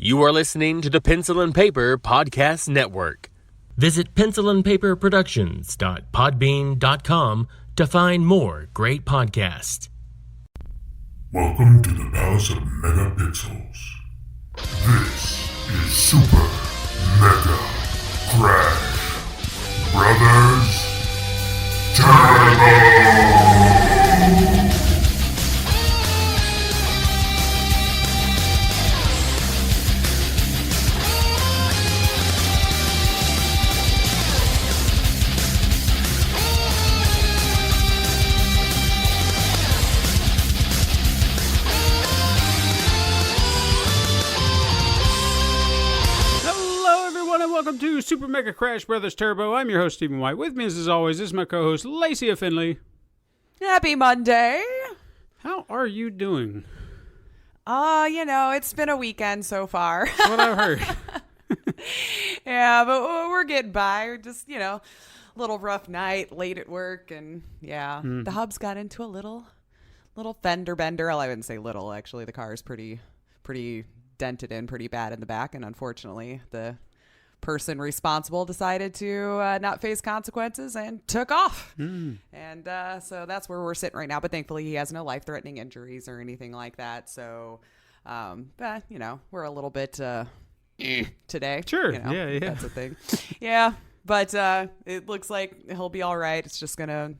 You are listening to the Pencil and Paper Podcast Network. Visit pencilandpaperproductions.podbean.com to find more great podcasts. Welcome to the Palace of Megapixels. This is Super Mega Crash Brothers Turbo! Welcome to Super Mega Crash Brothers Turbo. I'm your host, Stephen White. With me, as always, is my co-host, Lacey Finley. Happy Monday. How are you doing? It's been a weekend so far. That's what I've heard. Yeah, but we're getting by. We're just, a little rough night, late at work, and the hubs got into a little fender bender. Well, I wouldn't say little, actually. The car is pretty dented in, pretty bad in the back, and unfortunately, the person responsible decided to not face consequences and took off. And so that's where we're sitting right now. But thankfully, he has no life-threatening injuries or anything like that. So, we're a little bit today. Sure. Yeah. That's a thing. Yeah. But it looks like he'll be all right. It's just going to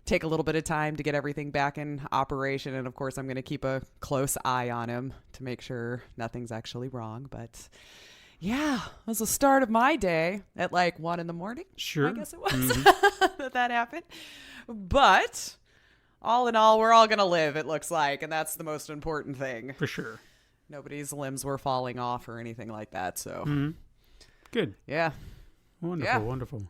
take a little bit of time to get everything back in operation. And, of course, I'm going to keep a close eye on him to make sure nothing's actually wrong. But yeah, it was the start of my day at like 1 a.m. Sure. I guess it was that happened. But all in all, we're all going to live, it looks like. And that's the most important thing. For sure. Nobody's limbs were falling off or anything like that. So Good. Yeah. Wonderful.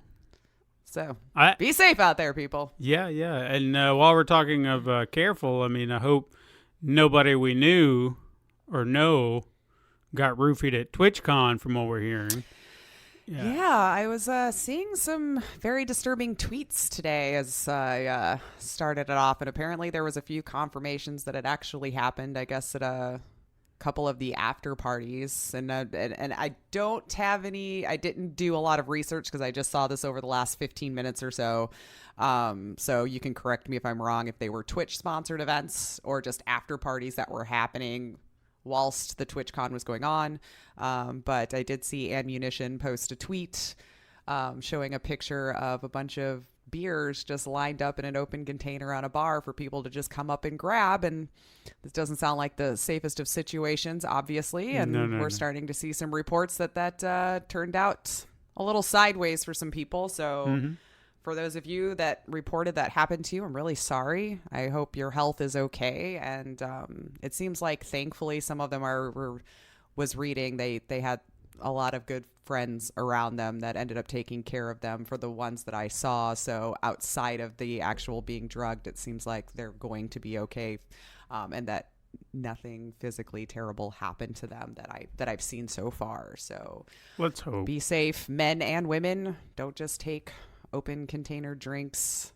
So be safe out there, people. Yeah. And while we're talking of careful, I hope nobody we knew or know got roofied at TwitchCon from what we're hearing. Yeah, I was seeing some very disturbing tweets today as I started it off, and apparently there was a few confirmations that it actually happened, I guess, at a couple of the after parties. And I don't have any, I didn't do a lot of research because I just saw this over the last 15 minutes or so. So you can correct me if I'm wrong, if they were Twitch-sponsored events or just after parties that were happening whilst the TwitchCon was going on. But I did see Ammunition post a tweet showing a picture of a bunch of beers just lined up in an open container on a bar for people to just come up and grab. And this doesn't sound like the safest of situations, obviously. And we're starting to see some reports that turned out a little sideways for some people. So for those of you that reported that happened to you, I'm really sorry. I hope your health is okay. And it seems like, thankfully, some of them was reading. They had a lot of good friends around them that ended up taking care of them for the ones that I saw. So outside of the actual being drugged, it seems like they're going to be okay, and that nothing physically terrible happened to them that I've seen so far. So let's hope. Be safe, men and women. Don't just take open container drinks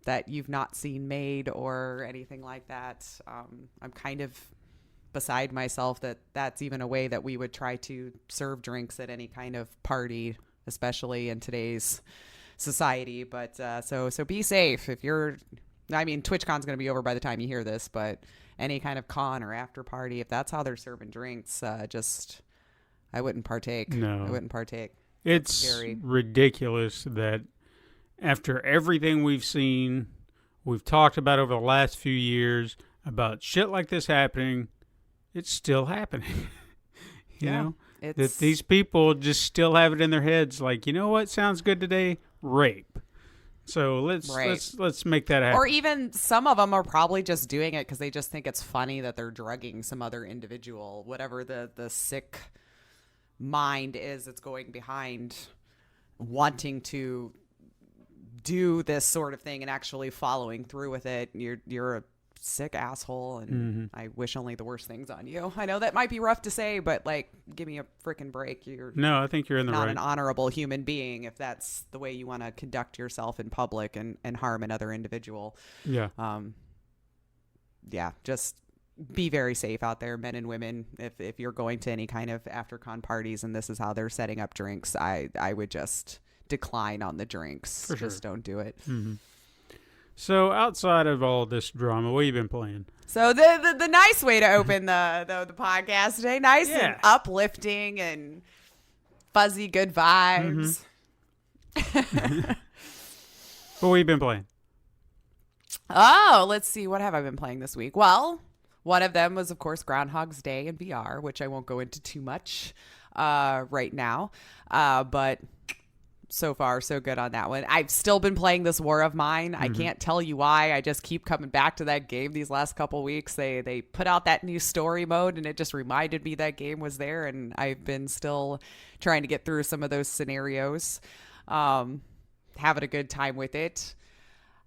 that you've not seen made or anything like that. I'm kind of beside myself that that's even a way that we would try to serve drinks at any kind of party, especially in today's society. But so be safe. If you're, TwitchCon's going to be over by the time you hear this, but any kind of con or after party, if that's how they're serving drinks, I wouldn't partake. No. I wouldn't partake. It's scary. Ridiculous that after everything we've seen, we've talked about over the last few years about shit like this happening, it's still happening. you know? That these people just still have it in their heads like, you know what sounds good today? Rape. So let's make that happen. Or even some of them are probably just doing it because they just think it's funny that they're drugging some other individual, whatever the sick mind is that's going behind wanting to do this sort of thing and actually following through with it. You're a sick asshole, and I wish only the worst things on you. I know that might be rough to say, but give me a freaking break. No, I think you're in the not right. an honorable human being if that's the way you want to conduct yourself in public and harm another individual. Yeah. Just be very safe out there, men and women. If you're going to any kind of after-con parties and this is how they're setting up drinks, I would just decline on the drinks. For sure. Just don't do it. Mm-hmm. So outside of all this drama, what have you been playing? So the nice way to open the podcast today, nice and uplifting and fuzzy good vibes. Mm-hmm. What have you been playing? Oh, let's see. What have I been playing this week? Well, one of them was, of course, Groundhog's Day in VR, which I won't go into too much right now. But so far, so good on that one. I've still been playing this War of Mine. I can't tell you why. I just keep coming back to that game these last couple weeks. They put out that new story mode, and it just reminded me that game was there, and I've been still trying to get through some of those scenarios. Having a good time with it.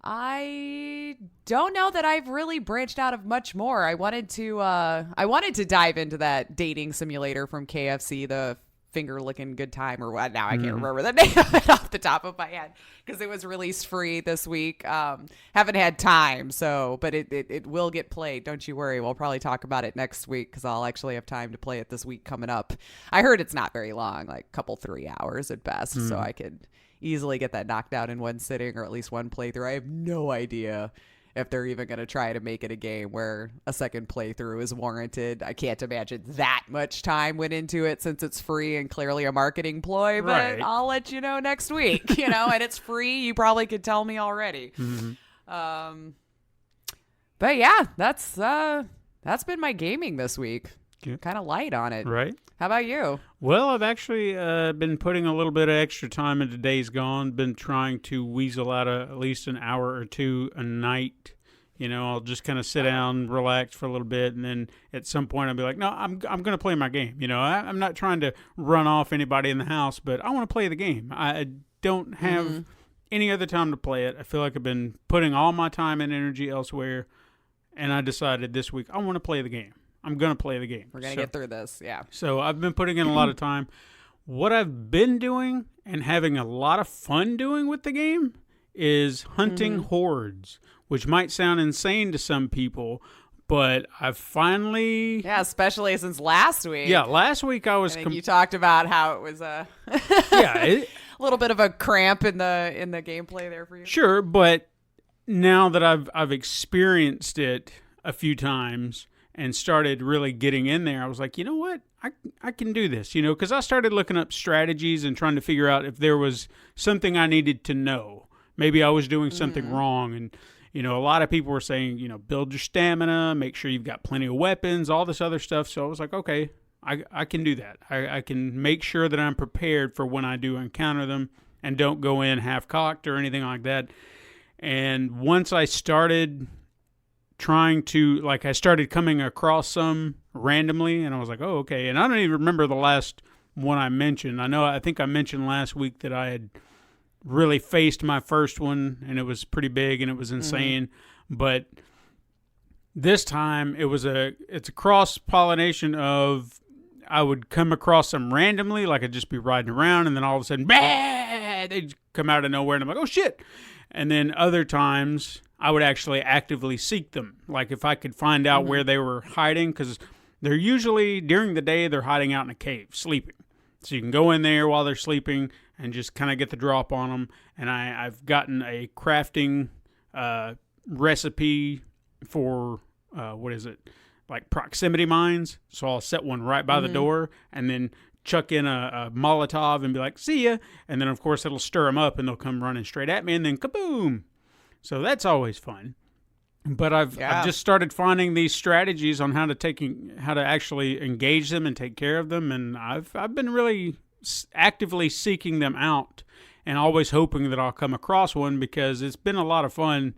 I don't know that I've really branched out of much more. I wanted to dive into that dating simulator from KFC, the finger licking good time or what. Now I can't remember the name of it off the top of my head because it was released free this week. Haven't had time, but it will get played. Don't you worry. We'll probably talk about it next week because I'll actually have time to play it this week coming up. I heard it's not very long, like a couple 3 hours at best, so I could easily get that knocked out in one sitting or at least one playthrough. I have no idea if they're even going to try to make it a game where a second playthrough is warranted. I can't imagine that much time went into it since it's free and clearly a marketing ploy, but Right. I'll let you know next week, and it's free. You probably could tell me already. But yeah, that's been my gaming this week. Kind of light on it. Right. How about you? Well, I've actually been putting a little bit of extra time into Days Gone. Been trying to weasel out at least an hour or two a night. I'll just kind of sit down, relax for a little bit, and then at some point I'll be like, no, I'm going to play my game. I'm not trying to run off anybody in the house, but I want to play the game. I don't have any other time to play it. I feel like I've been putting all my time and energy elsewhere, and I decided this week I want to play the game. I'm going to play the game. We're going to get through this, yeah. So I've been putting in a lot of time. What I've been doing and having a lot of fun doing with the game is hunting hordes, which might sound insane to some people, but I've finally... Yeah, especially since last week. Yeah, last week I was... I think you talked about how it was a little bit of a cramp in the gameplay there for you. Sure, but now that I've experienced it a few times and started really getting in there, I was like, you know what? I can do this, because I started looking up strategies and trying to figure out if there was something I needed to know. Maybe I was doing something wrong. And, a lot of people were saying, build your stamina, make sure you've got plenty of weapons, all this other stuff. So I was like, okay, I can do that. I can make sure that I'm prepared for when I do encounter them and don't go in half-cocked or anything like that. And once I started I started coming across some randomly, and I was like, oh, okay. And I don't even remember the last one I mentioned. I think I mentioned last week that I had really faced my first one, and it was pretty big, and it was insane. But this time, it's a cross-pollination of I would come across them randomly, like I'd just be riding around, and then all of a sudden, bah! They'd come out of nowhere, and I'm like, oh, shit. And then other times, I would actually actively seek them. Like if I could find out where they were hiding, because they're usually, during the day, they're hiding out in a cave, sleeping. So you can go in there while they're sleeping and just kind of get the drop on them. And I've gotten a crafting recipe for, like proximity mines. So I'll set one right by the door and then chuck in a Molotov and be like, see ya. And then, of course, it'll stir them up and they'll come running straight at me and then kaboom. So that's always fun. But I've just started finding these strategies on how to actually engage them and take care of them. And I've been really actively seeking them out and always hoping that I'll come across one because it's been a lot of fun.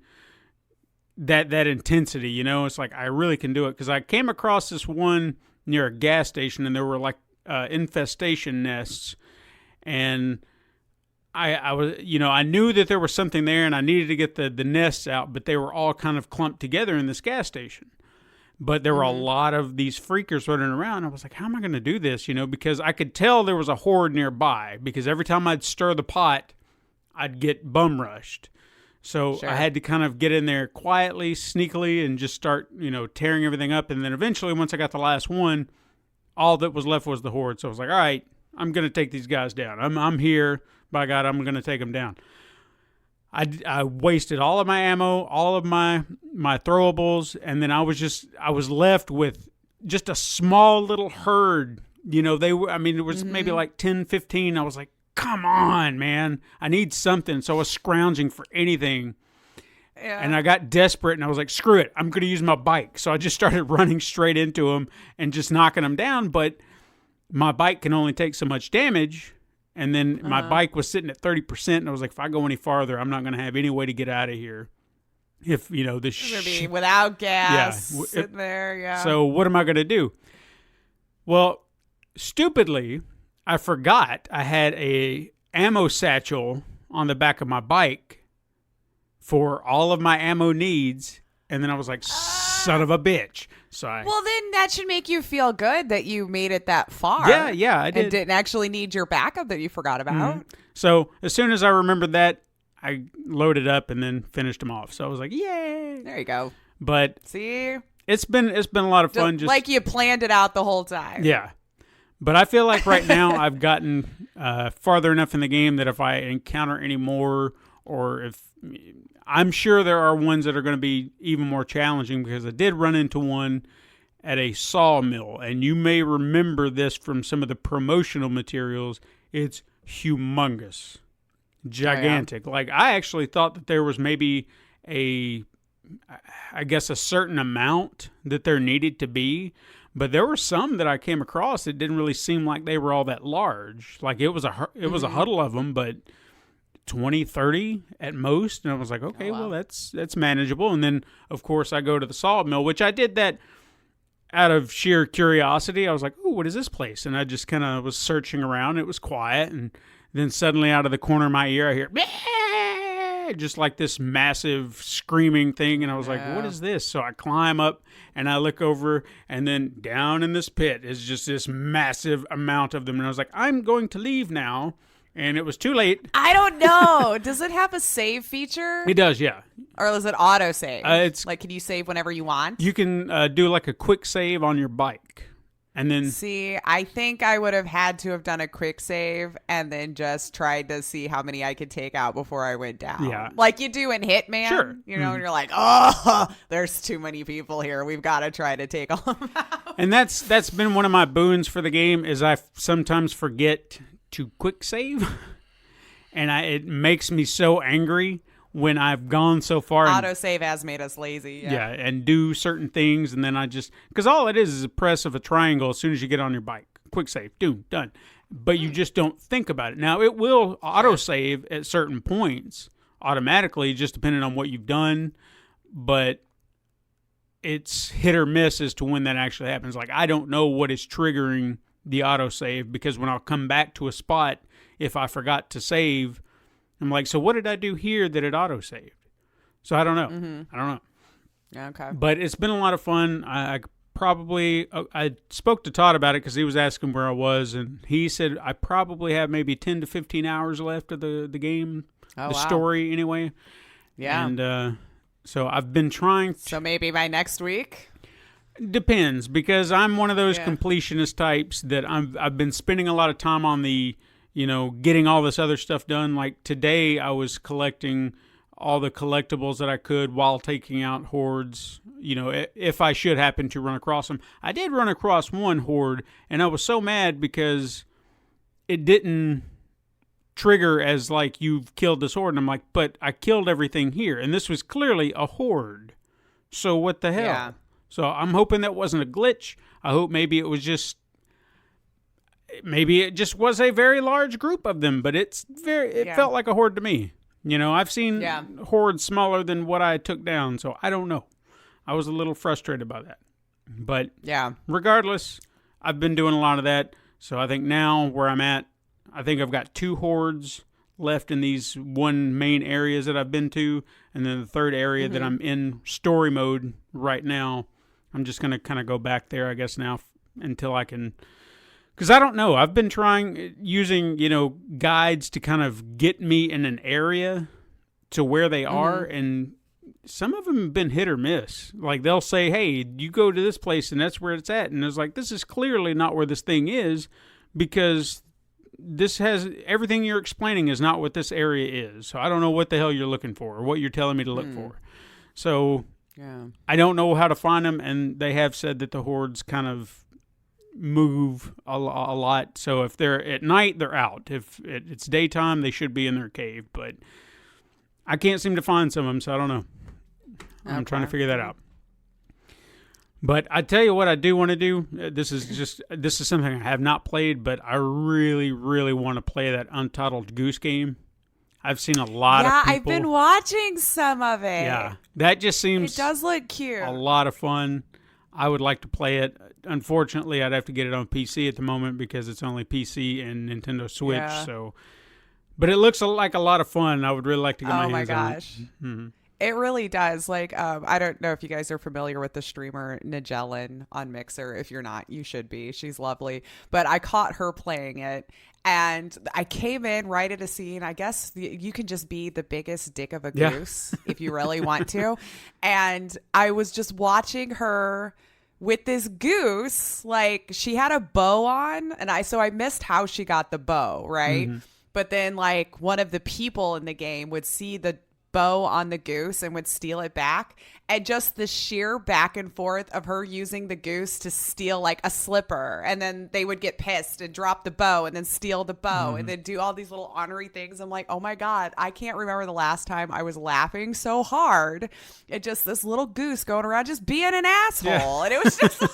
That intensity, it's like I really can do it. Because I came across this one near a gas station and there were like infestation nests, and I was, I knew that there was something there and I needed to get the nests out, but they were all kind of clumped together in this gas station. But there were a lot of these freakers running around. I was like, how am I going to do this? Because I could tell there was a horde nearby because every time I'd stir the pot, I'd get bum rushed. So Sure. I had to kind of get in there quietly, sneakily, and just start, tearing everything up. And then eventually, once I got the last one, all that was left was the horde. So I was like, all right, I'm going to take these guys down. I'm here. By God, I'm going to take them down. I wasted all of my ammo, all of my throwables, and then I was left with just a small little herd. They were, it was maybe like 10, 15. I was like, come on, man. I need something. So I was scrounging for anything. Yeah. And I got desperate, and I was like, screw it. I'm going to use my bike. So I just started running straight into them and just knocking them down. But my bike can only take so much damage. And then my bike was sitting at 30%, and I was like, if I go any farther, I'm not going to have any way to get out of here. If, this You're gonna be without gas, Yeah. sitting there, yeah. So what am I going to do? Well, stupidly, I forgot I had a ammo satchel on the back of my bike for all of my ammo needs, and then I was like, son of a bitch. So Well, then that should make you feel good that you made it that far. Yeah, I did. And didn't actually need your backup that you forgot about. Mm-hmm. So as soon as I remembered that, I loaded up and then finished them off. So I was like, yay. There you go. But See? it's been a lot of fun. Just like you planned it out the whole time. Yeah. But I feel like right now I've gotten farther enough in the game that if I encounter any more, or if I'm sure there are ones that are going to be even more challenging, because I did run into one at a sawmill, and you may remember this from some of the promotional materials. It's humongous, gigantic. Like, I actually thought that there was maybe a certain amount that there needed to be, but there were some that I came across that didn't really seem like they were all that large. Like, it was a huddle of them, but 20, 30 at most. And I was like, okay, well, that's manageable. And then, of course, I go to the sawmill, which I did that out of sheer curiosity. I was like, oh, what is this place? And I just kind of was searching around. It was quiet. And then suddenly out of the corner of my ear, I hear, "Bah!" just like this massive screaming thing. And I was like, what is this? So I climb up and I look over, and then down in this pit is just this massive amount of them. And I was like, I'm going to leave now. And it was too late. I don't know. Does it have a save feature? It does, yeah. Or is it auto save? It's like, can you save whenever you want? You can do like a quick save on your bike. And then See, I think I would have had to have done a quick save and then just tried to see how many I could take out before I went down. Yeah. Like you do in Hitman. Sure. And you're like, oh, there's too many people here. We've got to try to take all of them out. And that's been one of my boons for the game, is I sometimes forget to quick save. And it makes me so angry when I've gone so far. Autosave has made us lazy. Yeah, and do certain things, and then I just, because all it is a press of a triangle as soon as you get on your bike. Quick save, boom, done. But you just don't think about it. Now, it will autosave at certain points automatically, just depending on what you've done, but it's hit or miss as to when that actually happens. Like, I don't know what is triggering the autosave, because when I'll come back to a spot, if I forgot to save, I'm like, so what did I do here that it autosaved? So I don't know. I don't know. Okay. But it's been a lot of fun. I spoke to Todd about it because he was asking where I was, and he said I probably have maybe 10 to 15 hours left of the game, story anyway. Yeah. And so I've been trying. So maybe by next week? Depends, because I'm one of those completionist types that I've been spending a lot of time on the, getting all this other stuff done. Like today I was collecting all the collectibles that I could while taking out hordes, if I should happen to run across them. I did run across one horde, and I was so mad because it didn't trigger as like, you've killed this horde. And I'm like, but I killed everything here, and this was clearly a horde. So what the hell? Yeah. So I'm hoping that wasn't a glitch. I hope maybe it just was a very large group of them, but it felt like a horde to me. I've seen hordes smaller than what I took down, so I don't know. I was a little frustrated by that. But regardless, I've been doing a lot of that. So I think now where I'm at, I think I've got 2 hordes left in these one main areas that I've been to, and then the third area that I'm in story mode right now. I'm just going to kind of go back there, I guess, now until I can, because I don't know. I've been using, guides to kind of get me in an area to where they are, and some of them have been hit or miss. Like, they'll say, hey, you go to this place, and that's where it's at. And it's like, this is clearly not where this thing is, because this has everything you're explaining is not what this area is. So I don't know what the hell you're looking for or what you're telling me to look for. So I don't know how to find them, and they have said that the hordes kind of move a lot. So if they're at night, they're out. If it's daytime, they should be in their cave. But I can't seem to find some of them, so I don't know. I'm trying to figure that out. But I tell you what I do want to do. This is something I have not played, but I really, really want to play that Untitled Goose Game. I've seen a lot of people. Yeah, I've been watching some of it. Yeah, that just seems... It does look cute. A lot of fun. I would like to play it. Unfortunately, I'd have to get it on PC at the moment because it's only PC and Nintendo Switch. Yeah. So, but it looks like a lot of fun. I would really like to get my hands on it. Oh my gosh. Mm-hmm. It really does. Like, I don't know if you guys are familiar with the streamer Nigellin on Mixer. If you're not, you should be. She's lovely. But I caught her playing it, and I came in right at a scene. I guess you can just be the biggest dick of a goose if you really want to. And I was just watching her with this goose. Like, she had a bow on, and I missed how she got the bow, right? Mm-hmm. But then, like, one of the people in the game would see the bow on the goose and would steal it back, and just the sheer back and forth of her using the goose to steal like a slipper, and then they would get pissed and drop the bow and then steal the bow and then do all these little honorary things. I'm like, oh my god, I can't remember the last time I was laughing so hard at just this little goose going around just being an asshole. And it was just like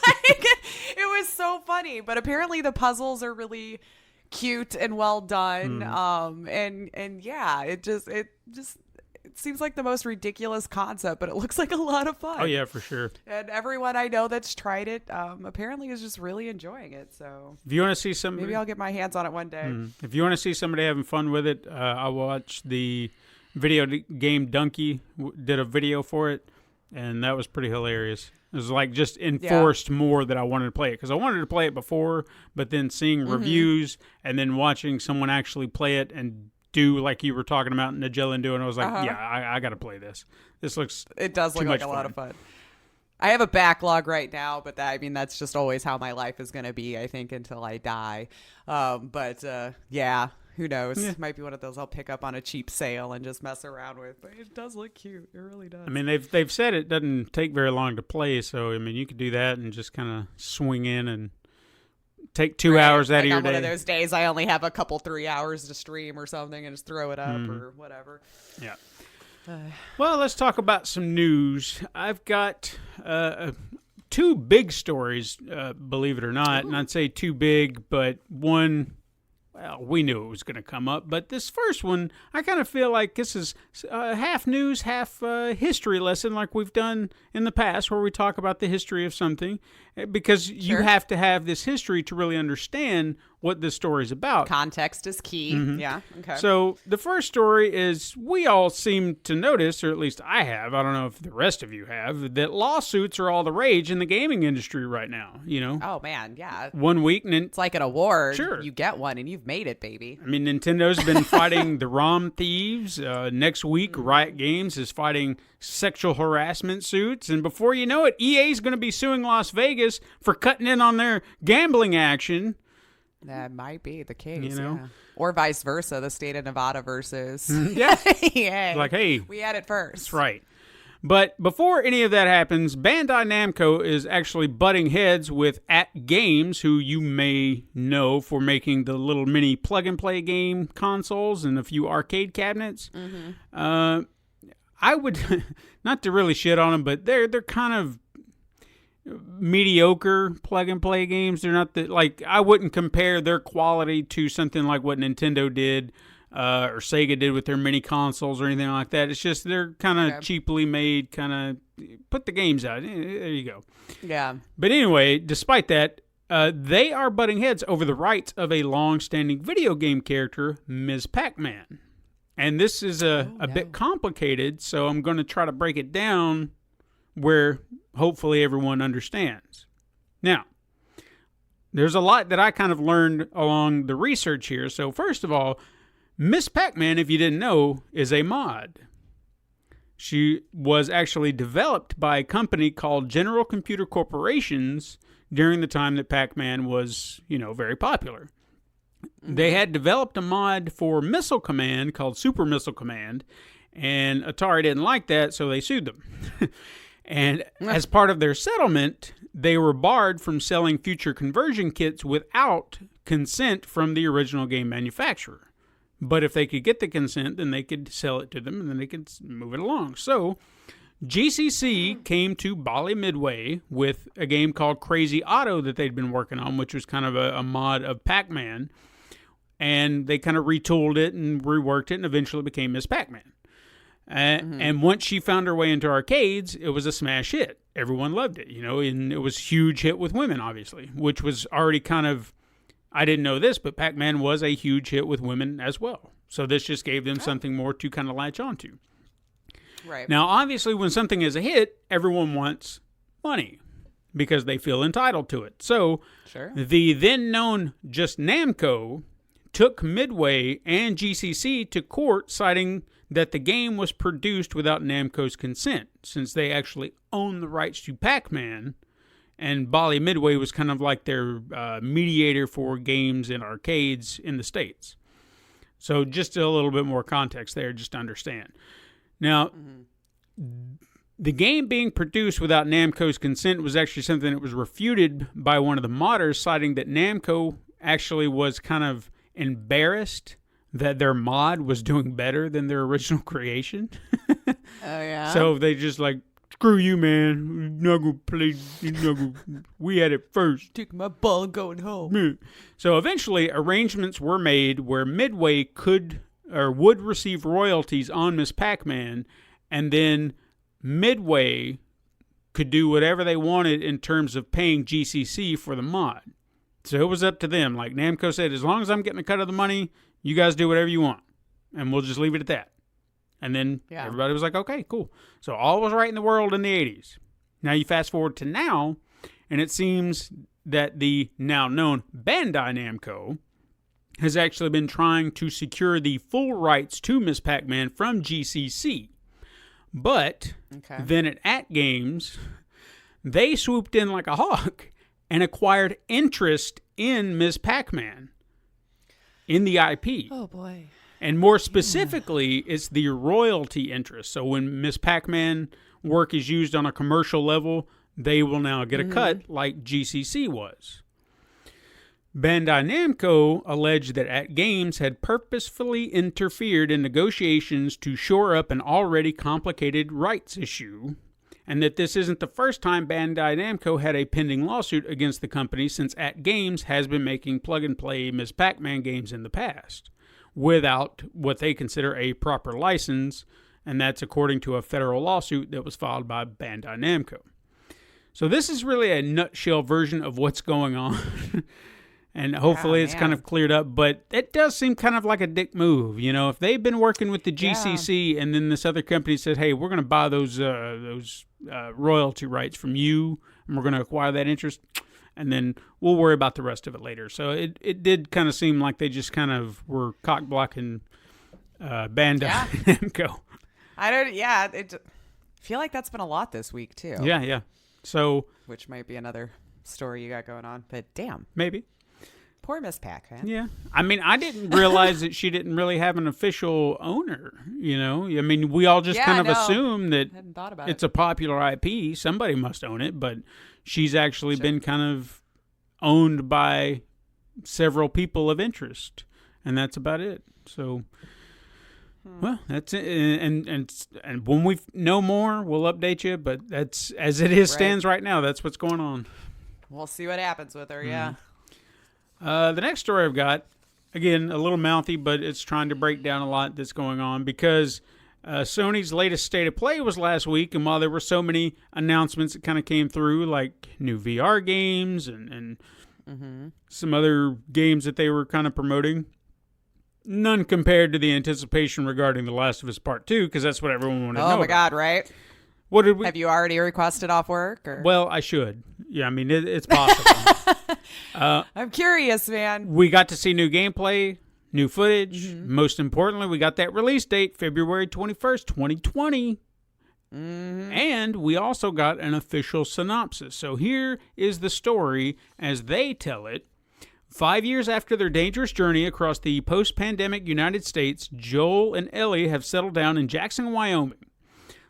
it was so funny. But apparently the puzzles are really cute and well done. And yeah, it just it seems like the most ridiculous concept, but it looks like a lot of fun. Oh, yeah, for sure. And everyone I know that's tried it apparently is just really enjoying it. So if you want to see somebody... Maybe I'll get my hands on it one day. If you want to see somebody having fun with it, I watched the video game Donkey did a video for it, and that was pretty hilarious. It was like just enforced more that I wanted to play it, because I wanted to play it before, but then seeing reviews and then watching someone actually play it and do like you were talking about Nigellin doing, I was like, I got to play this. It does look like a lot of fun. I have a backlog right now, but that's just always how my life is going to be, I think, until I die. Yeah, who knows? Yeah. It might be one of those I'll pick up on a cheap sale and just mess around with. But it does look cute. It really does. I mean, they've said it doesn't take very long to play, so I mean, you could do that and just kind of swing in and take 2 hours out of your day. One of those days I only have 3 hours to stream or something and just throw it up or whatever. Yeah. Well, let's talk about some news. I've got two big stories, believe it or not. And I'd say too big, but one, well, we knew it was going to come up. But this first one, I kind of feel like this is half news, half history lesson like we've done in the past, where we talk about the history of something. Because you have to have this history to really understand what this story is about. Context is key. Yeah. Okay. So the first story is, we all seem to notice, or at least I have, I don't know if the rest of you have, that lawsuits are all the rage in the gaming industry right now, you know? Oh, man, yeah. 1 week. It's like an award. Sure. You get one and you've made it, baby. I mean, Nintendo's been fighting the ROM thieves. Next week, Riot Games is fighting sexual harassment suits. And before you know it, EA's going to be suing Las Vegas for cutting in on their gambling action. That might be the case, you know? Yeah. Or vice versa, the state of Nevada versus yeah. Like, hey, we had it first. That's right. But before any of that happens, Bandai Namco is actually butting heads with At Games, who you may know for making the little mini plug-and-play game consoles and a few arcade cabinets. I would, not to really shit on them, but they're kind of mediocre plug-and-play games. They're not like, I wouldn't compare their quality to something like what Nintendo did or Sega did with their mini consoles or anything like that. It's just they're kind of cheaply made, kind of put the games out. There you go. Yeah. But anyway, despite that, they are butting heads over the rights of a long-standing video game character, Ms. Pac-Man. And this is a bit complicated, so I'm going to try to break it down where hopefully everyone understands. Now, there's a lot that I kind of learned along the research here. So first of all, Miss Pac-Man, if you didn't know, is a mod. She was actually developed by a company called General Computer Corporations during the time that Pac-Man was, very popular. They had developed a mod for Missile Command called Super Missile Command, and Atari didn't like that, so they sued them. And as part of their settlement, they were barred from selling future conversion kits without consent from the original game manufacturer. But if they could get the consent, then they could sell it to them, and then they could move it along. So GCC came to Bali Midway with a game called Crazy Auto that they'd been working on, which was kind of a mod of Pac-Man. And they kind of retooled it and reworked it, and eventually became Miss Pac-Man. And once she found her way into arcades, it was a smash hit. Everyone loved it, and it was a huge hit with women, obviously, which was already kind of, I didn't know this, but Pac-Man was a huge hit with women as well. So this just gave them something more to kind of latch onto. Right. Now, obviously, when something is a hit, everyone wants money because they feel entitled to it. So the then known just Namco took Midway and GCC to court, citing that the game was produced without Namco's consent, since they actually own the rights to Pac-Man, and Bali Midway was kind of like their mediator for games in arcades in the States. So just a little bit more context there, just to understand. Now, the game being produced without Namco's consent was actually something that was refuted by one of the modders, citing that Namco actually was kind of embarrassed that their mod was doing better than their original creation. Oh, yeah? So they just like, screw you, man. You're not gonna play. We had it first. Took my ball going home. So eventually, arrangements were made where Midway could or would receive royalties on Miss Pac-Man, and then Midway could do whatever they wanted in terms of paying GCC for the mod. So it was up to them. Like Namco said, as long as I'm getting a cut of the money, you guys do whatever you want, and we'll just leave it at that. And then everybody was like, okay, cool. So all was right in the world in the 80s. Now you fast forward to now, and it seems that the now known Bandai Namco has actually been trying to secure the full rights to Miss Pac-Man from GCC. But then at Games, they swooped in like a hawk and acquired interest in Miss Pac-Man, in the IP. Oh, boy. And more specifically, it's the royalty interest. So when Miss Pac-Man work is used on a commercial level, they will now get a cut like GCC was. Bandai Namco alleged that At Games had purposefully interfered in negotiations to shore up an already complicated rights issue, and that this isn't the first time Bandai Namco had a pending lawsuit against the company, since At Games has been making plug-and-play Miss Pac-Man games in the past, without what they consider a proper license, and that's according to a federal lawsuit that was filed by Bandai Namco. So this is really a nutshell version of what's going on, and hopefully it's kind of cleared up, but it does seem kind of like a dick move. If they've been working with the GCC and then this other company says, hey, we're going to buy those royalty rights from you, and we're going to acquire that interest, and then we'll worry about the rest of it later. So it did kind of seem like they just kind of were cock-blocking Bandai Namco. I feel like that's been a lot this week, too. Yeah. So, which might be another story you got going on, but damn. Maybe. Poor Miss Pac-Man. Yeah. I mean, I didn't realize that she didn't really have an official owner, I mean, we all just kind of assume that it's a popular IP. Somebody must own it, but she's actually been kind of owned by several people of interest, and that's about it. So, well, that's it. And when we know more, we'll update you, but that's, as it is, stands right now, that's what's going on. We'll see what happens with her, yeah. The next story I've got, again, a little mouthy, but it's trying to break down a lot that's going on, because Sony's latest State of Play was last week, and while there were so many announcements that kind of came through, like new VR games and some other games that they were kind of promoting, none compared to the anticipation regarding The Last of Us Part 2, because that's what everyone wanted to know. Oh, my God, right? What did we? Have you already requested off work? Or? Well, I should. Yeah, I mean, it's possible. I'm curious, man. We got to see new gameplay, new footage. Most importantly, we got that release date, February 21st, 2020. And we also got an official synopsis. So here is the story as they tell it. 5 years after their dangerous journey across the post-pandemic United States, Joel and Ellie have settled down in Jackson, Wyoming.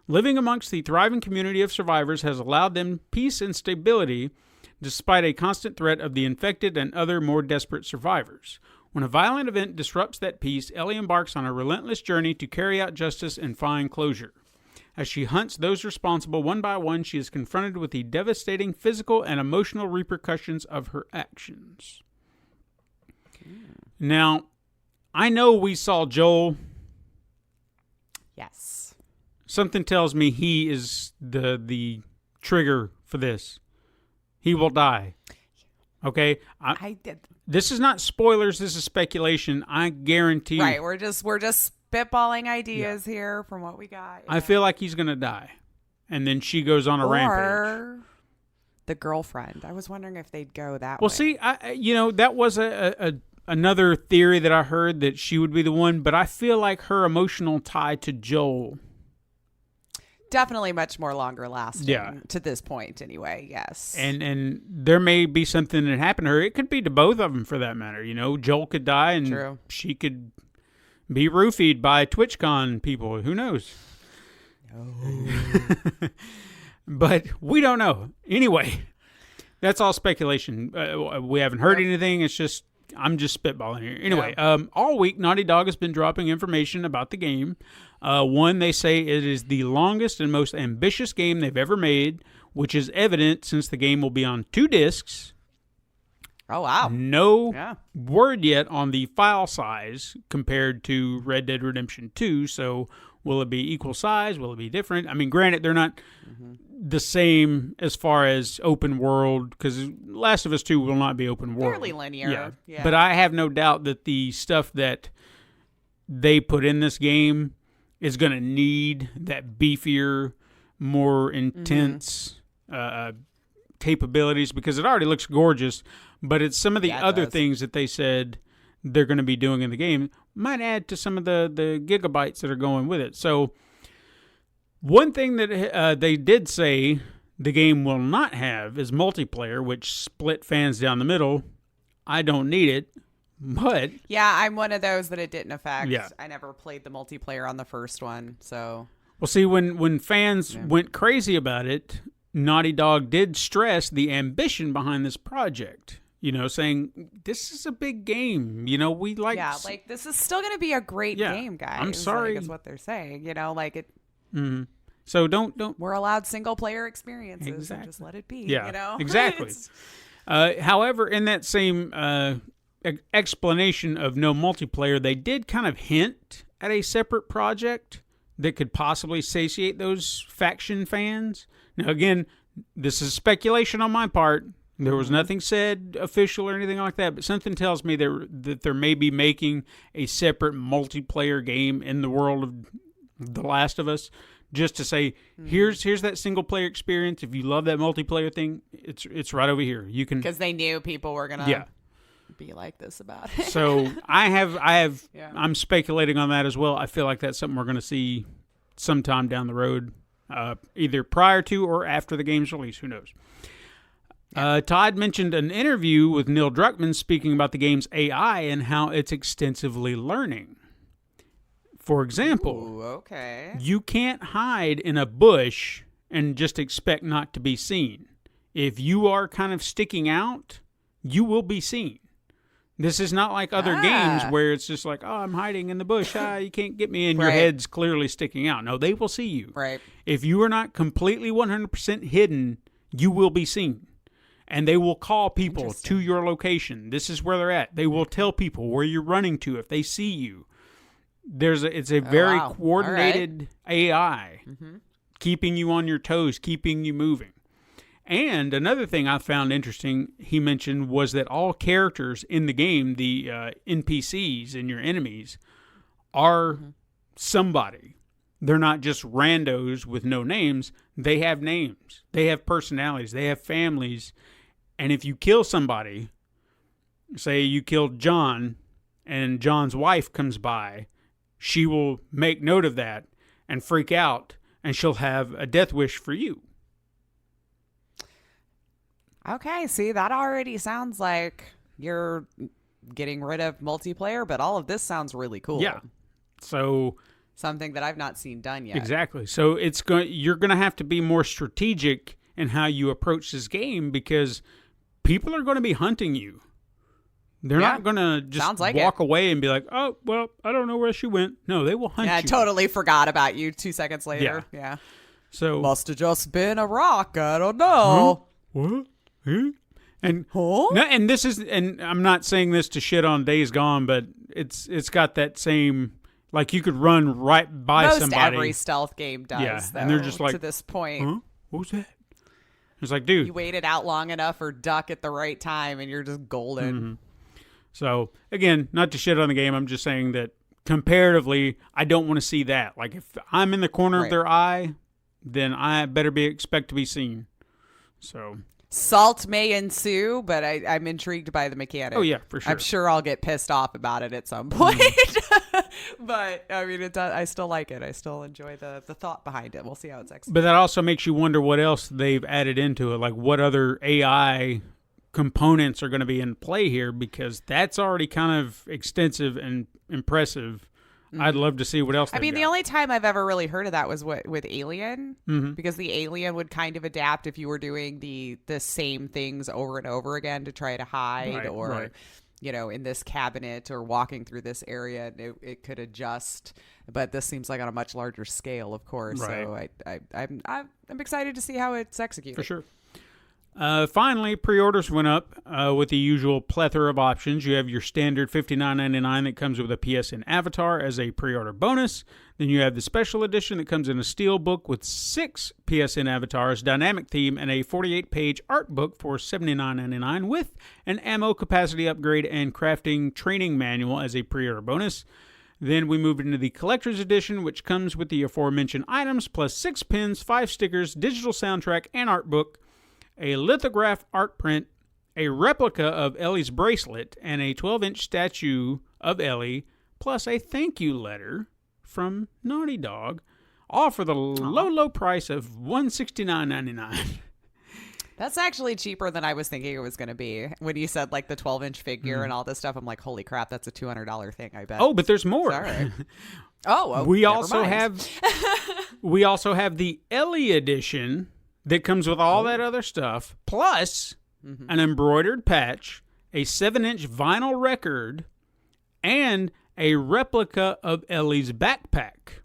Living amongst the thriving community of survivors has allowed them peace and stability despite a constant threat of the infected and other more desperate survivors. When a violent event disrupts that peace, Ellie embarks on a relentless journey to carry out justice and find closure. As she hunts those responsible one by one, she is confronted with the devastating physical and emotional repercussions of her actions. Now, I know we saw Joel. Yes. Something tells me he is the trigger for this. He will die. Okay? I did. This is not spoilers. This is speculation. I guarantee. Right. We're just spitballing ideas here from what we got. I feel like he's going to die. And then she goes on a rampage. Or the girlfriend. I was wondering if they'd go that way. Well, see, that was another theory that I heard, that she would be the one, but I feel like her emotional tie to Joel. Definitely much more longer lasting. Yeah. To this point, anyway. Yes. And there may be something that happened to her. It could be to both of them, for that matter. Joel could die, and she could be roofied by TwitchCon people. Who knows? Oh. But we don't know. Anyway, that's all speculation. We haven't heard anything. It's just, I'm just spitballing here. Anyway, all week, Naughty Dog has been dropping information about the game. One, they say it is the longest and most ambitious game they've ever made, which is evident since the game will be on 2 discs. Oh, wow. No word yet on the file size compared to Red Dead Redemption 2. So will it be equal size? Will it be different? I mean, granted, they're not the same as far as open world, because Last of Us 2 will not be open world. Fairly linear. Yeah. But I have no doubt that the stuff that they put in this game is going to need that beefier, more intense capabilities, because it already looks gorgeous, but it's some of the other things that they said they're going to be doing in the game might add to some of the gigabytes that are going with it. So one thing that they did say the game will not have is multiplayer, which split fans down the middle. I don't need it. But yeah, I'm one of those that it didn't affect. Yeah. I never played the multiplayer on the first one, so. Well, see, when fans went crazy about it, Naughty Dog did stress the ambition behind this project. Saying this is a big game. We like. Yeah, like this is still going to be a great game, guys. I'm sorry, is what they're saying. Like it. Mm-hmm. So don't. We're allowed single player experiences. Exactly. So just let it be. Yeah. Exactly. However, in that same explanation of no multiplayer, they did kind of hint at a separate project that could possibly satiate those faction fans. Now, again, this is speculation on my part. There was nothing said official or anything like that, but something tells me that there may be making a separate multiplayer game in the world of The Last of Us, just to say, here's that single player experience. If you love that multiplayer thing, it's right over here. You can, because they knew people were gonna be like this about it. So I'm speculating on that as well. I feel like that's something we're going to see sometime down the road, either prior to or after the game's release. Who knows? Todd mentioned an interview with Neil Druckmann speaking about the game's AI and how it's extensively learning. For example, you can't hide in a bush and just expect not to be seen. If you are kind of sticking out, you will be seen. This is not like other games where it's just like, oh, I'm hiding in the bush. You can't get me, and your head's clearly sticking out. No, they will see you. Right. If you are not completely 100% hidden, you will be seen. And they will call people to your location. This is where they're at. They will tell people where you're running to if they see you. It's a very coordinated AI, keeping you on your toes, keeping you moving. And another thing I found interesting, he mentioned, was that all characters in the game, the NPCs and your enemies, are somebody. They're not just randos with no names. They have names. They have personalities. They have families. And if you kill somebody, say you killed John, and John's wife comes by, she will make note of that and freak out and she'll have a death wish for you. Okay, see, that already sounds like you're getting rid of multiplayer, but all of this sounds really cool. Yeah. So something that I've not seen done yet. exactly. So you're going to have to be more strategic in how you approach this game because people are going to be hunting you. They're not going to just walk away and be like, oh, well, I don't know where she went. No, they will hunt you. Yeah, I totally forgot about you 2 seconds later. Yeah. So must have just been a rock. I don't know. What? And and this is, and I'm not saying this to shit on Days Gone, but it's got that same, like you could run right by somebody. Most every stealth game does, though, and they're just like, to this point. Huh? What was that? It's like, dude, you waited out long enough or duck at the right time, and you're just golden. Mm-hmm. So again, not to shit on the game, I'm just saying that comparatively, I don't want to see that. Like if I'm in the corner of their eye, then I better expect to be seen. So. Salt may ensue, but I'm intrigued by the mechanic. Oh, yeah, for sure. I'm sure I'll get pissed off about it at some point. But, I mean, I still like it. I still enjoy the thought behind it. We'll see how it's executed. But that also makes you wonder what else they've added into it. Like, what other AI components are going to be in play here? Because that's already kind of extensive and impressive. I'd love to see what else. I mean, the only time I've ever really heard of that was with Alien, because the Alien would kind of adapt if you were doing the same things over and over again to try to hide, you know, in this cabinet or walking through this area, it could adjust. But this seems like on a much larger scale, of course. Right. So I'm excited to see how it's executed. For sure. Finally, pre-orders went up with the usual plethora of options. You have your standard $59.99 that comes with a PSN avatar as a pre-order bonus. Then you have the special edition that comes in a steel book with 6 PSN avatars, dynamic theme, and a 48-page art book for $79.99 with an ammo capacity upgrade and crafting training manual as a pre-order bonus. Then we move into the collector's edition, which comes with the aforementioned items, plus 6 pins, 5 stickers, digital soundtrack, and art book, a lithograph art print, a replica of Ellie's bracelet, and a 12-inch statue of Ellie, plus a thank you letter from Naughty Dog, all for the low price of $169.99. That's actually cheaper than I was thinking it was going to be. When you said like the 12-inch figure and all this stuff, I'm like, holy crap, that's a $200 thing, I bet. Oh, but there's more. Sorry. We also have the Ellie edition that comes with all that other stuff, plus an embroidered patch, a 7-inch vinyl record, and a replica of Ellie's backpack.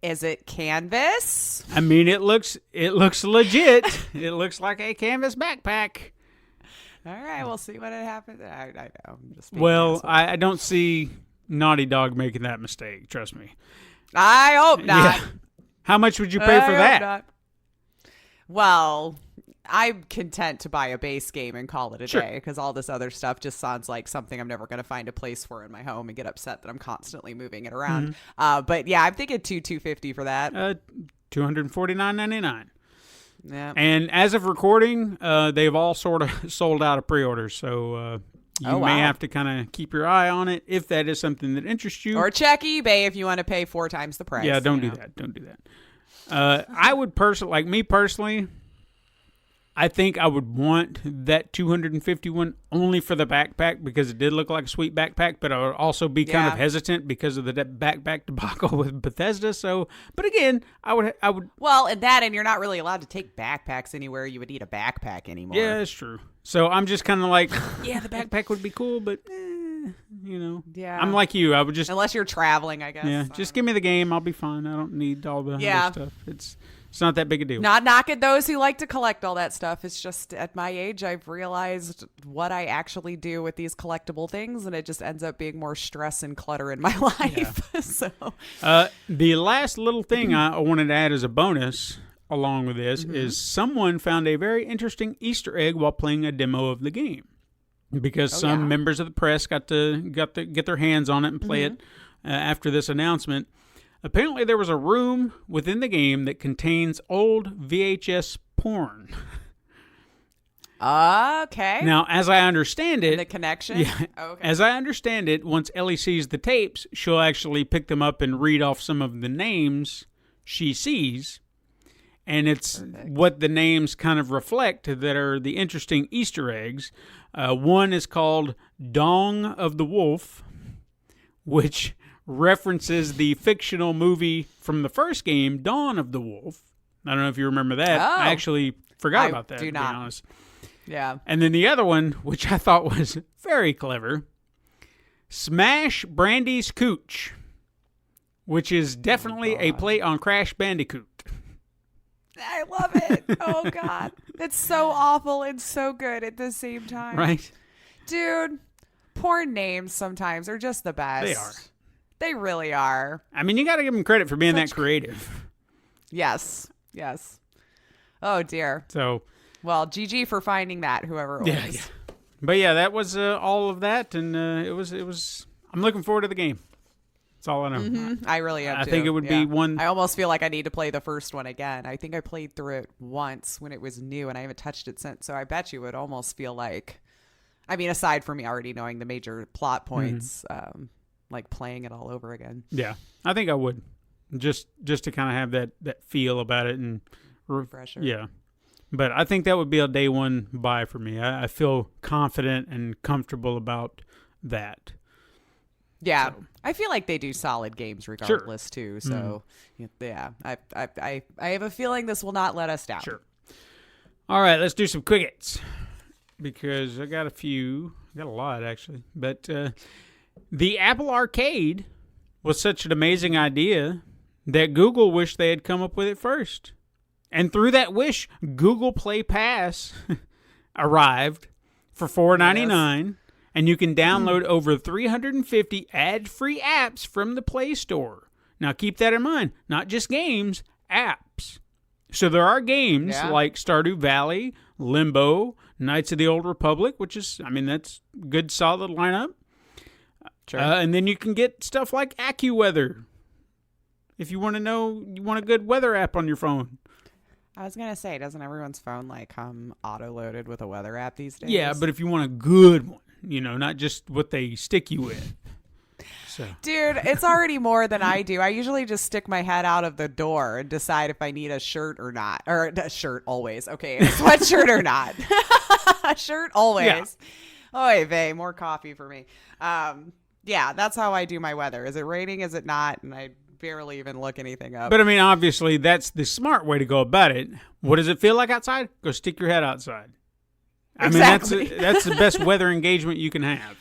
Is it canvas? I mean, it looks legit. It looks like a canvas backpack. All right, we'll see what happens. I know. I'm just I don't see Naughty Dog making that mistake. Trust me. I hope not. Yeah. How much would you pay for that? Not. Well, I'm content to buy a base game and call it a day, because all this other stuff just sounds like something I'm never going to find a place for in my home and get upset that I'm constantly moving it around. But yeah, I'm thinking $250 for that. $249.99. Yeah. And as of recording, they've all sort of sold out of pre-orders, so you may have to kind of keep your eye on it if that is something that interests you. Or check eBay if you want to pay 4 times the price. Yeah, don't do that. Don't do that. I would personally, I think I would want that 251 only for the backpack because it did look like a sweet backpack, but I would also be kind of hesitant because of the backpack debacle with Bethesda. So, but again, I would. Well, and you're not really allowed to take backpacks anywhere you would need a backpack anymore. Yeah, that's true. So I'm just kind of like, yeah, the backpack would be cool, but yeah, I'm like you. I would just, unless you're traveling, I guess. Yeah, just give me the game. I'll be fine. I don't need all the other stuff. It's not that big a deal. Not knocking those who like to collect all that stuff. It's just at my age, I've realized what I actually do with these collectible things, and it just ends up being more stress and clutter in my life. Yeah. So, the last little thing I wanted to add as a bonus along with this is someone found a very interesting Easter egg while playing a demo of the game, because some members of the press got to get their hands on it and play it after this announcement. Apparently, there was a room within the game that contains old VHS porn. Okay. Now, as I understand it, the connection. Yeah. Okay. As I understand it, once Ellie sees the tapes, she'll actually pick them up and read off some of the names she sees. And it's what the names kind of reflect that are the interesting Easter eggs. One is called Dong of the Wolf, which references the fictional movie from the first game, Dawn of the Wolf. I don't know if you remember that. Oh. I actually forgot about that, do to not. be honest. Yeah. And then the other one, which I thought was very clever, Smash Brandy's Cooch, which is definitely a play on Crash Bandicoot. I love it. Oh, God. It's so awful and so good at the same time. Right? Dude, porn names sometimes are just the best. They are. They really are. I mean, you got to give them credit for being that creative. Yes. Yes. Oh, dear. So, Well, GG for finding that, whoever it was. yeah. But yeah, that was all of that, and it was. I'm looking forward to the game. That's all I know. Mm-hmm. I really am, I too. think it would be one. I almost feel like I need to play the first one again. I think I played through it once when it was new, and I haven't touched it since. So I bet you it would almost feel like, I mean, aside from me already knowing the major plot points, like playing it all over again. Yeah, I think I would, just to kind of have that feel about it and Refresher. Yeah, but I think that would be a day one buy for me. I feel confident and comfortable about that. Yeah, So. I feel like they do solid games regardless too. So yeah, I have a feeling this will not let us down. Sure. All right, let's do some quick hits because I got a few. I got a lot actually, but the Apple Arcade was such an amazing idea that Google wished they had come up with it first, and through that wish, Google Play Pass arrived for $4.99. And you can download over 350 ad-free apps from the Play Store. Now, keep that in mind. Not just games, apps. So there are games like Stardew Valley, Limbo, Knights of the Old Republic, which is, I mean, that's good, solid lineup. Sure. And then you can get stuff like AccuWeather. If you want a good weather app on your phone. I was gonna say, doesn't everyone's phone like come auto-loaded with a weather app these days? Yeah, but if you want a good one, not just what they stick you with. So. Dude, it's already more than I do. I usually just stick my head out of the door and decide if I need a shirt or not. Or a shirt always. Okay, a sweatshirt or not. A shirt always. Yeah. Oy vey, more coffee for me. Yeah, that's how I do my weather. Is it raining? Is it not? And I barely even look anything up. But I mean, obviously, that's the smart way to go about it. What does it feel like outside? Go stick your head outside. Exactly. I mean, that's the best weather engagement you can have.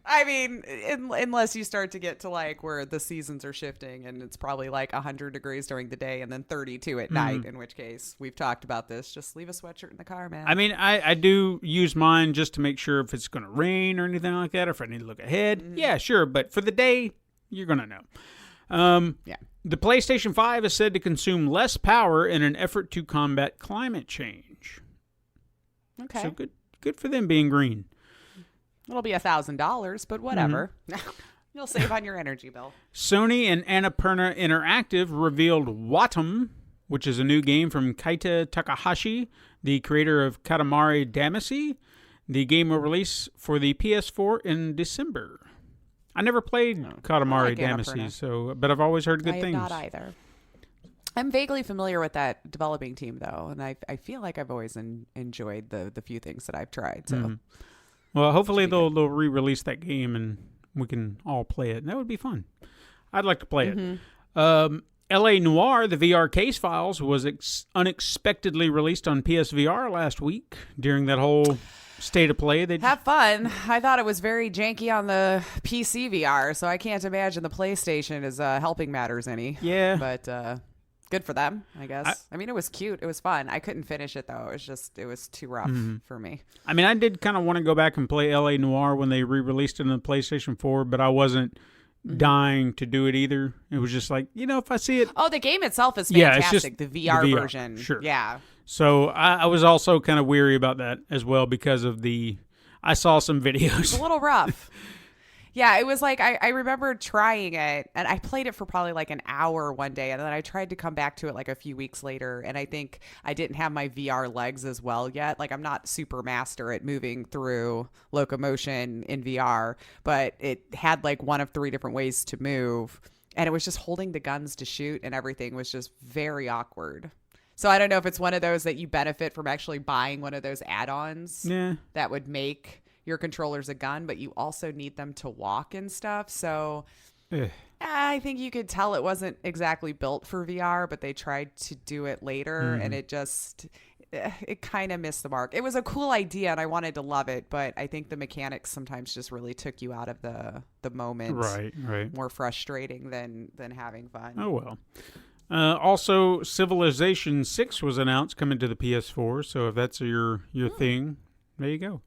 I mean, unless you start to get to like where the seasons are shifting and it's probably like 100 degrees during the day and then 32 at night, in which case we've talked about this. Just leave a sweatshirt in the car, man. I mean, I do use mine just to make sure if it's going to rain or anything like that, or if I need to look ahead. Yeah, sure. But for the day, you're going to know. Yeah. The PlayStation 5 is said to consume less power in an effort to combat climate change. Okay. So good for them being green. It'll be $1,000, but whatever. You'll save on your energy bill. Sony and Annapurna Interactive revealed Watum, which is a new game from Kaita Takahashi, the creator of Katamari Damacy. The game will release for the PS4 in December. I never played Katamari Damacy, but I've always heard good things. I have not either. I'm vaguely familiar with that developing team, though, and I feel like I've always enjoyed the few things that I've tried. So, well, hopefully they'll re-release that game and we can all play it. That would be fun. I'd like to play it. L.A. Noire, the VR case files, was unexpectedly released on PSVR last week during that whole state of play. Have fun. I thought it was very janky on the PC VR, so I can't imagine the PlayStation is helping matters any. Yeah. But good for them, I guess. I mean, it was cute. It was fun. I couldn't finish it, though. It was too rough for me. I mean, I did kind of want to go back and play L.A. Noire when they re-released it on the PlayStation 4, but I wasn't dying to do it either. It was just like, if I see it. Oh, the game itself is Yeah, fantastic. it's just the VR version. Sure. Yeah. So I was also kind of weary about that as well because of I saw some videos. It's a little rough. Yeah, it was like, I remember trying it, and I played it for probably like an hour one day, and then I tried to come back to it like a few weeks later, and I think I didn't have my VR legs as well yet. Like, I'm not super master at moving through locomotion in VR, but it had like one of 3 different ways to move. and it was just holding the guns to shoot, and everything was just very awkward. So I don't know if it's one of those that you benefit from actually buying one of those add-ons that would make your controllers a gun, but you also need them to walk and stuff. So I think you could tell it wasn't exactly built for VR, but they tried to do it later, and it kind of missed the mark. It was a cool idea, and I wanted to love it, but I think the mechanics sometimes just really took you out of the moment. Right. More frustrating than having fun. Oh, well. Also, Civilization 6 was announced coming to the PS4, so if that's your thing, there you go.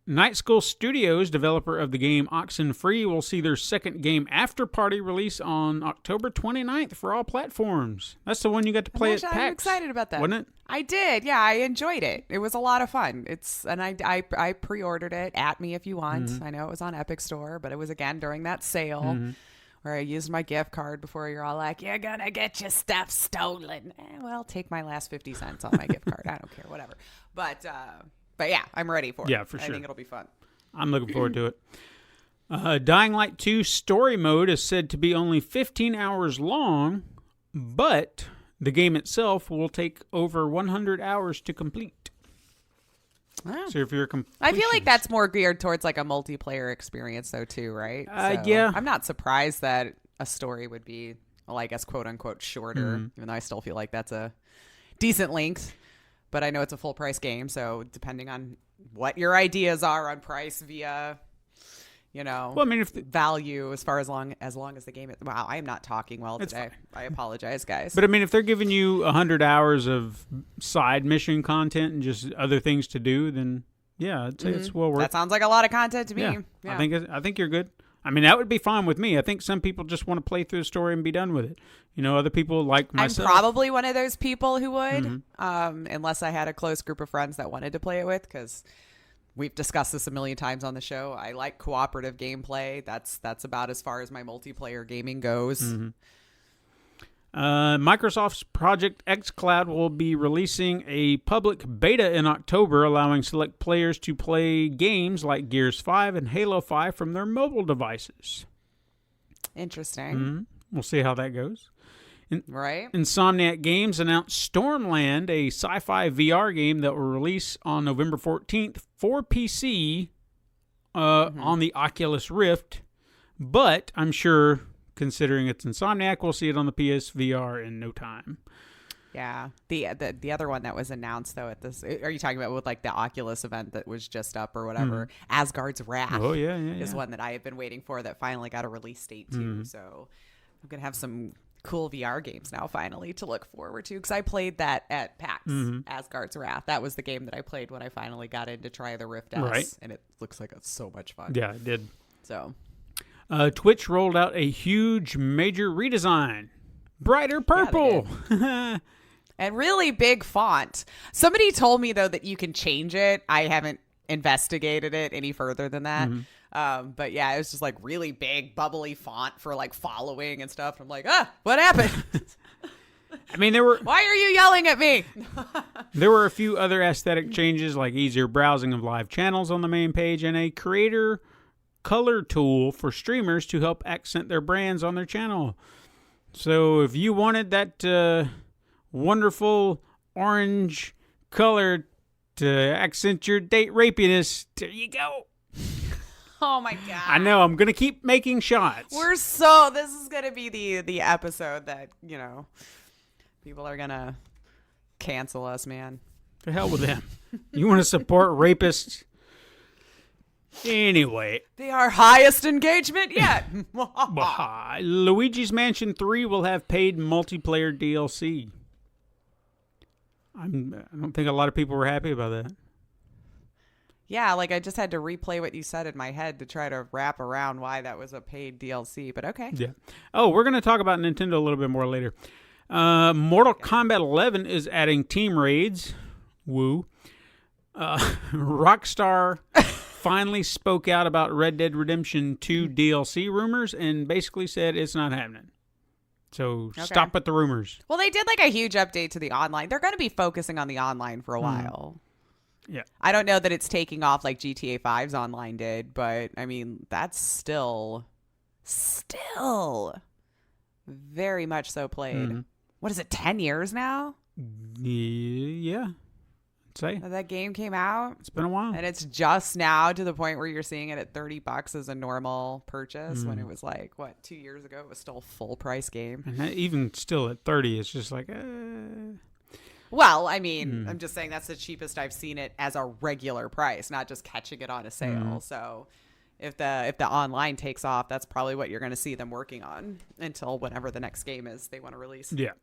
Night School Studios, developer of the game Oxenfree, will see their second game After Party release on October 29th for all platforms. That's the one you got to play at PAX. I'm excited about that. Wasn't it? I did. Yeah, I enjoyed it. It was a lot of fun. I pre-ordered it. At me if you want. I know it was on Epic Store, but it was again during that sale where I used my gift card before you're all like, you're going to get your stuff stolen. Well, take my last 50 cents on my gift card. I don't care, whatever. But yeah, I'm ready for it. Yeah, for sure. I think it'll be fun. I'm looking forward to it. Dying Light 2 story mode is said to be only 15 hours long, but the game itself will take over 100 hours to complete. Wow. So if you're I feel like that's more geared towards like a multiplayer experience though too, right? Yeah. I'm not surprised that a story would be, well, I guess quote unquote shorter, even though I still feel like that's a decent length. But I know it's a full price game, so depending on what your ideas are on price via, well, I mean, if value as long as the game is. Wow, I am not talking well today. I apologize, guys. But I mean, if they're giving you 100 hours of side mission content and just other things to do, then yeah, I'd say it's well worth. That sounds like a lot of content to me. Yeah. Yeah. I think you're good. I mean, that would be fine with me. I think some people just want to play through the story and be done with it. Other people like myself. I'm probably one of those people who would, unless I had a close group of friends that wanted to play it with, because we've discussed this a million times on the show. I like cooperative gameplay. That's about as far as my multiplayer gaming goes. Microsoft's Project xCloud will be releasing a public beta in October, allowing select players to play games like Gears 5 and Halo 5 from their mobile devices. Interesting. We'll see how that goes. Right. Insomniac Games announced Stormland, a sci-fi VR game that will release on November 14th for PC on the Oculus Rift. But I'm sure, considering it's Insomniac, we'll see it on the PSVR in no time. Yeah. The other one that was announced, though, at this... Are you talking about with, like, the Oculus event that was just up or whatever? Asgard's Wrath. Oh, yeah. Is one that I have been waiting for that finally got a release date, too. So I'm going to have some cool VR games now, finally, to look forward to. Because I played that at PAX, Asgard's Wrath. That was the game that I played when I finally got in to try the Rift S. Right. And it looks like it's so much fun. Yeah, it did. So... Twitch rolled out a huge major redesign. Brighter purple. Yeah, and really big font. Somebody told me, though, that you can change it. I haven't investigated it any further than that. But yeah, it was just like really big, bubbly font for like following and stuff. I'm like, what happened? I mean, Why are you yelling at me? There were a few other aesthetic changes, like easier browsing of live channels on the main page and a creator color tool for streamers to help accent their brands on their channel. So if you wanted that wonderful orange color to accent your date rapiness, there you go. Oh my God. I know, I'm going to keep making shots. This is going to be the episode that, people are going to cancel us, man. The hell with them. You want to support rapists? Anyway. They are highest engagement yet. Luigi's Mansion 3 will have paid multiplayer DLC. I don't think a lot of people were happy about that. Yeah, like I just had to replay what you said in my head to try to wrap around why that was a paid DLC, but okay. Yeah. Oh, we're going to talk about Nintendo a little bit more later. Mortal Kombat 11 is adding team raids. Woo. Rockstar finally spoke out about Red Dead Redemption 2 DLC rumors and basically said it's not happening. So stop with the rumors. Well, they did like a huge update to the online. They're going to be focusing on the online for a while. Yeah. I don't know that it's taking off like GTA 5's online did, but I mean, that's still still very much so played. What is it, 10 years now? Yeah. I'd say. That game came out. It's been a while. And it's just now to the point where you're seeing it at $30 as a normal purchase when it was like, 2 years ago? It was still a full price game. And even still at 30, it's just like, Well, I mean, I'm just saying that's the cheapest I've seen it as a regular price, not just catching it on a sale. So if the online takes off, that's probably what you're going to see them working on until whenever the next game is they want to release. Yeah.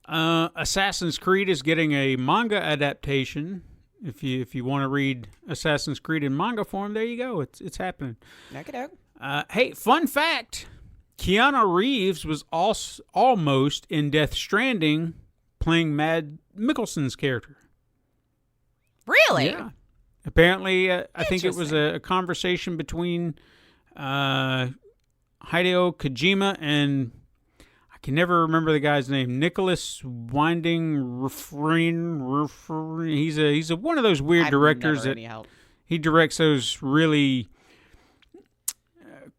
Assassin's Creed is getting a manga adaptation. If you want to read Assassin's Creed in manga form, there you go. It's happening. Hey, fun fact. Keanu Reeves was almost in Death Stranding playing Mads Mikkelsen's character. Really? Yeah. Apparently, I think it was a conversation between Hideo Kojima and I can never remember the guy's name. Nicholas Winding Refrain. He's one of those weird directors that he directs those really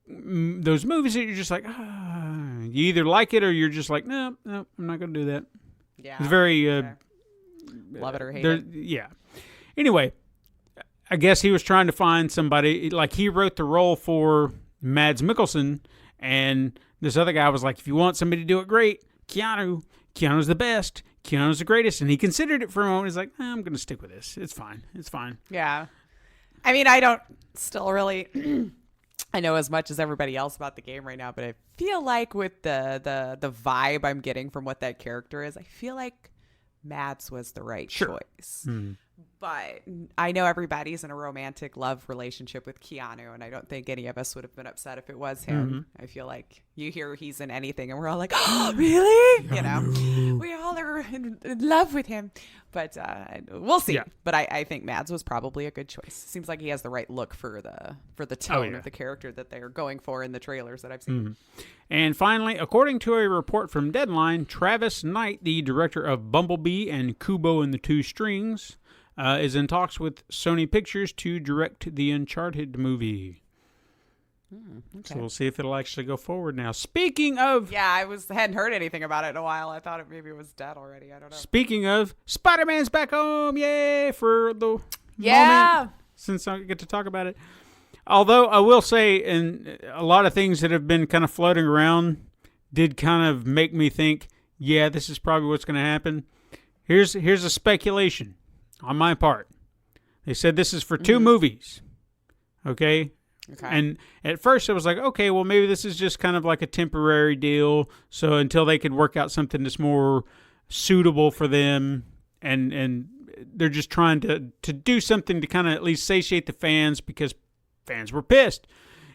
those movies that you're just like, you either like it or you're just like, no, I'm not going to do that. Yeah. It's very love it or hate it. Yeah. Anyway, I guess he was trying to find somebody, like he wrote the role for Mads Mikkelsen, and this other guy was like, if you want somebody to do it great, Keanu's the best, Keanu's the greatest, and he considered it for a moment. He's like, I'm going to stick with this. It's fine. Yeah. I mean, I don't still really, I know as much as everybody else about the game right now, but I feel like with the vibe I'm getting from what that character is, I feel like Mads was the right choice. But I know everybody's in a romantic love relationship with Keanu, and I don't think any of us would have been upset if it was him. I feel like you hear he's in anything, and we're all like, oh, really? You know, we all are in love with him. But we'll see. Yeah. But I think Mads was probably a good choice. Seems like he has the right look for the tone of the character that they're going for in the trailers that I've seen. And finally, according to a report from Deadline, Travis Knight, the director of Bumblebee and Kubo and the Two Strings, is in talks with Sony Pictures to direct the Uncharted movie. So we'll see if it'll actually go forward now. Speaking of... Yeah, hadn't heard anything about it in a while. I thought maybe it was dead already. I don't know. Speaking of, Spider-Man's back home. Yay! For the moment, since I get to talk about it. Although I will say, and a lot of things that have been kind of floating around did kind of make me think, yeah, this is probably what's going to happen. Here's a speculation on my part. They said this is for 2 movies. Okay? And at first I was like, okay, well, maybe this is just kind of like a temporary deal. So until they could work out something that's more suitable for them, and they're just trying to do something to kind of at least satiate the fans, because fans were pissed,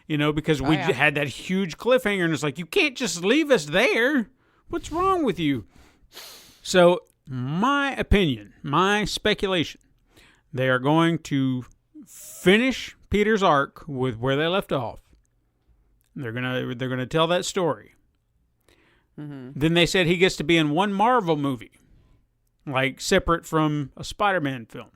because we had that huge cliffhanger, and it's like, you can't just leave us there. What's wrong with you? So my opinion, my speculation, they are going to finish Peter's arc with where they left off. They're gonna tell that story. Then they said he gets to be in one Marvel movie, like separate from a Spider-Man film.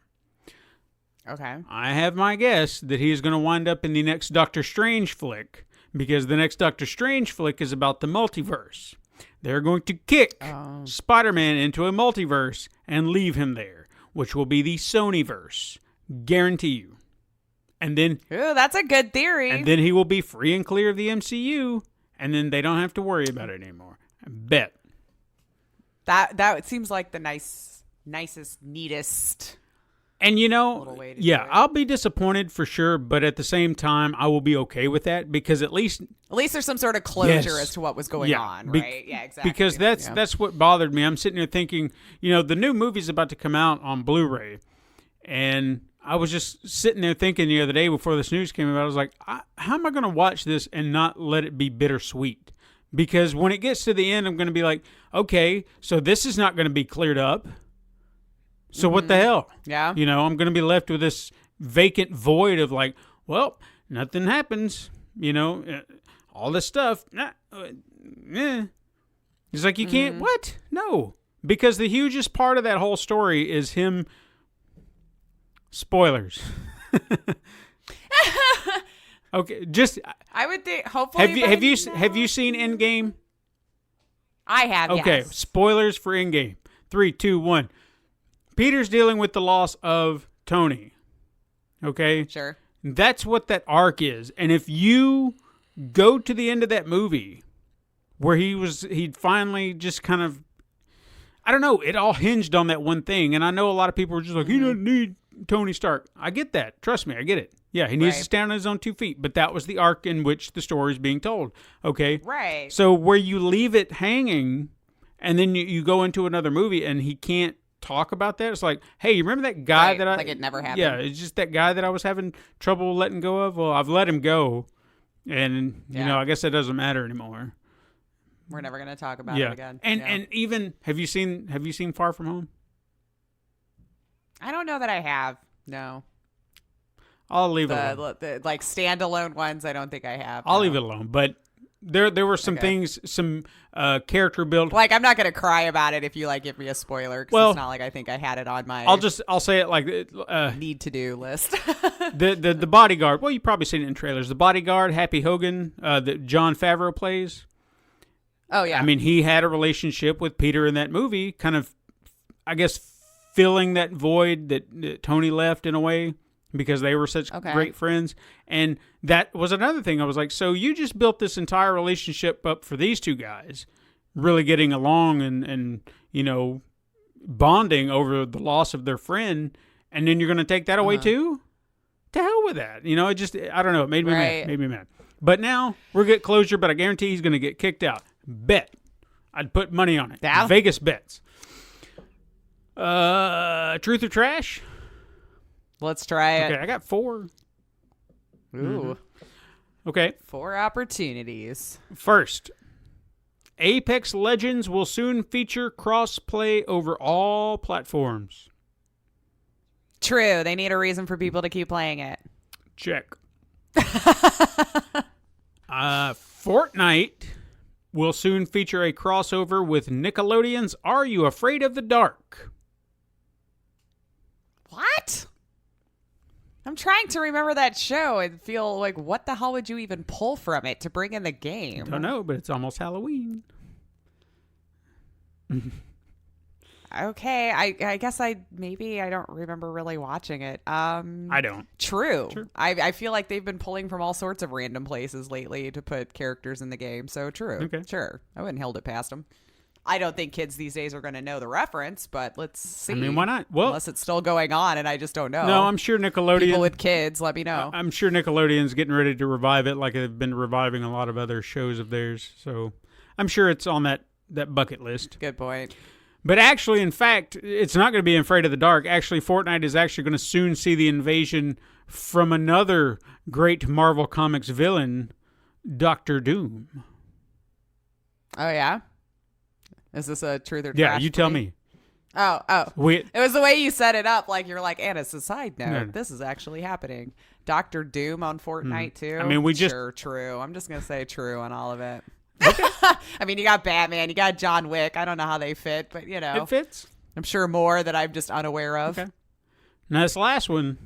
Okay. I have my guess that he is going to wind up in the next Doctor Strange flick, because the next Doctor Strange flick is about the multiverse. They're going to kick Spider-Man into a multiverse and leave him there, which will be the Sonyverse. Guarantee you. And then... Ooh, that's a good theory. And then he will be free and clear of the MCU, and then they don't have to worry about it anymore. I bet. That seems like the nicest, neatest... And I'll be disappointed for sure, but at the same time, I will be okay with that, because at least there's some sort of closure as to what was going on, right? Yeah, exactly. Because that's what bothered me. I'm sitting there thinking, the new movie's about to come out on Blu-ray, and I was just sitting there thinking the other day before this news came about, I was like, how am I going to watch this and not let it be bittersweet? Because when it gets to the end, I'm going to be like, okay, so this is not going to be cleared up. So what the hell? Yeah. I'm going to be left with this vacant void of like, well, nothing happens. All this stuff. It's like, you can't, what? No. Because the hugest part of that whole story is him, spoilers. Okay, just I would think. Hopefully, have you seen Endgame? I have. Okay, Yes. spoilers for Endgame. 3, 2, 1. Peter's dealing with the loss of Tony. Okay, Sure. that's what that arc is. And if you go to the end of that movie, where he'd finally just kind of, I don't know, it all hinged on that one thing. And I know a lot of people are just like, he doesn't need Tony Stark. I get that. Trust me, I get it. Yeah, he needs to stand on his own 2 feet. But that was the arc in which the story is being told. Okay? Right. So where you leave it hanging and then you go into another movie and he can't talk about that, it's like, hey, you remember that guy that I... Like it never happened. Yeah, it's just that guy that I was having trouble letting go of. Well, I've let him go. And, you know, I guess that doesn't matter anymore. We're never going to talk about it again. And even, have you seen Far From Home? I don't know that I have. No. I'll leave it alone. The like standalone ones, I don't think I have. I'll leave it alone. But there were some things, some character build. Like, I'm not going to cry about it if you like give me a spoiler, because it's not like I think I had it on my I'll say it like need to do list. the bodyguard. Well, you've probably seen it in trailers. The bodyguard, Happy Hogan, that Jon Favreau plays. Oh yeah. I mean, he had a relationship with Peter in that movie, kind of, I guess, filling that void that Tony left in a way, because they were such great friends. And that was another thing. I was like, so you just built this entire relationship up for these two guys really getting along and you know, bonding over the loss of their friend, and then you're going to take that away too? To hell with that. You know, it just, I don't know, it made me mad. But now we're getting closure, but I guarantee he's going to get kicked out. Bet. I'd put money on it. Yeah. Vegas bets. Truth or trash? Let's try it. Okay, I got 4. Ooh. Okay. 4 opportunities. First, Apex Legends will soon feature cross-play over all platforms. True. They need a reason for people to keep playing it. Check. Fortnite will soon feature a crossover with Nickelodeon's Are You Afraid of the Dark? What? I'm trying to remember that show and feel like, what the hell would you even pull from it to bring in the game? Don't know, but it's almost Halloween. Okay, I guess I don't remember really watching it. I don't. True. Sure. I feel like they've been pulling from all sorts of random places lately to put characters in the game. So true. Okay. Sure. I wouldn't hold it past them. I don't think kids these days are going to know the reference, but let's see. I mean, why not? Well, unless it's still going on and I just don't know. No, I'm sure Nickelodeon. People with kids, let me know. I'm sure Nickelodeon's getting ready to revive it, like they've been reviving a lot of other shows of theirs. So I'm sure it's on that bucket list. Good point. But actually, in fact, it's not going to be Afraid of the Dark. Actually, Fortnite is actually going to soon see the invasion from another great Marvel Comics villain, Doctor Doom. Oh, yeah? Is this a truth or trash? Yeah, you tell me. Oh. It was the way you set it up. Like, you're like, and it's a side note. No. This is actually happening. Doctor Doom on Fortnite, too? I mean, Sure, true. I'm just going to say true on all of it. I mean, you got Batman, you got John Wick. I don't know how they fit, but, you know. It fits. I'm sure more that I'm just unaware of. Okay. Now, this last one's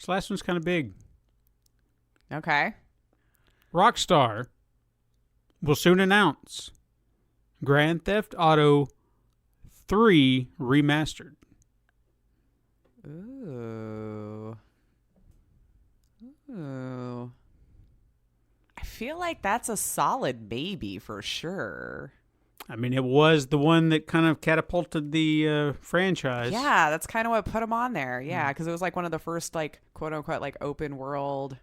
kind of big. Okay. Rockstar will soon announce Grand Theft Auto 3 Remastered. Ooh. I feel like that's a solid maybe for sure. I mean, it was the one that kind of catapulted the franchise. Yeah, that's kind of what put them on there. Yeah, because it was like one of the first, like, quote unquote, like open world.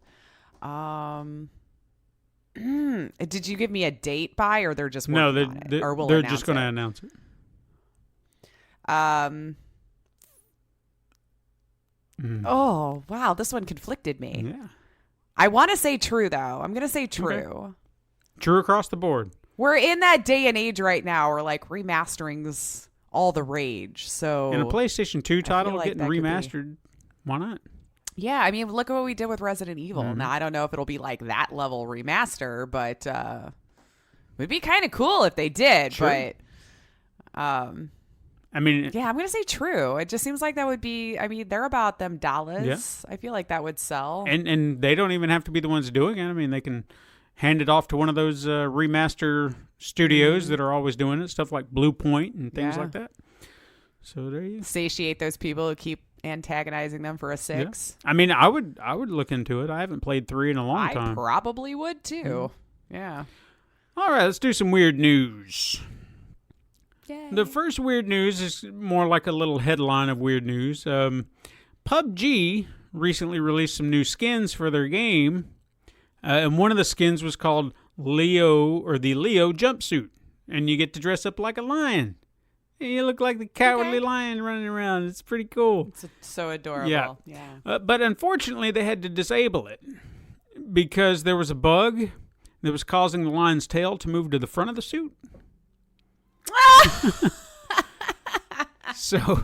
Did you give me a date by, or they're just working on it? Or will they're just going to announce it. Oh wow, this one conflicted me. Yeah. I want to say true though. I'm going to say true. Okay. True across the board. We're in that day and age right now where like remastering's all the rage. So in a PlayStation 2 title like getting remastered, why not? Yeah, I mean, look at what we did with Resident Evil. Now, I don't know if it'll be like that level remaster, but it would be kind of cool if they did. Sure. But I mean, Yeah, I'm going to say true. It just seems like that would be, I mean, they're about them dollars. Yeah. I feel like that would sell. and they don't even have to be the ones doing it. I mean, they can hand it off to one of those remaster studios that are always doing it, stuff like Blue Point and things like that. So there you Satiate those people who keep antagonizing them for a 6. I mean, I would look into it. I haven't played 3 in a long time. I probably would too. Yeah. All right, let's do some weird news. Yay. The first weird news is more like a little headline of weird news. PUBG recently released some new skins for their game, and one of the skins was called Leo, or the Leo jumpsuit, and you get to dress up like a lion. And you look like the cowardly lion running around. It's pretty cool. It's so adorable. Yeah. But unfortunately, they had to disable it because there was a bug that was causing the lion's tail to move to the front of the suit. So,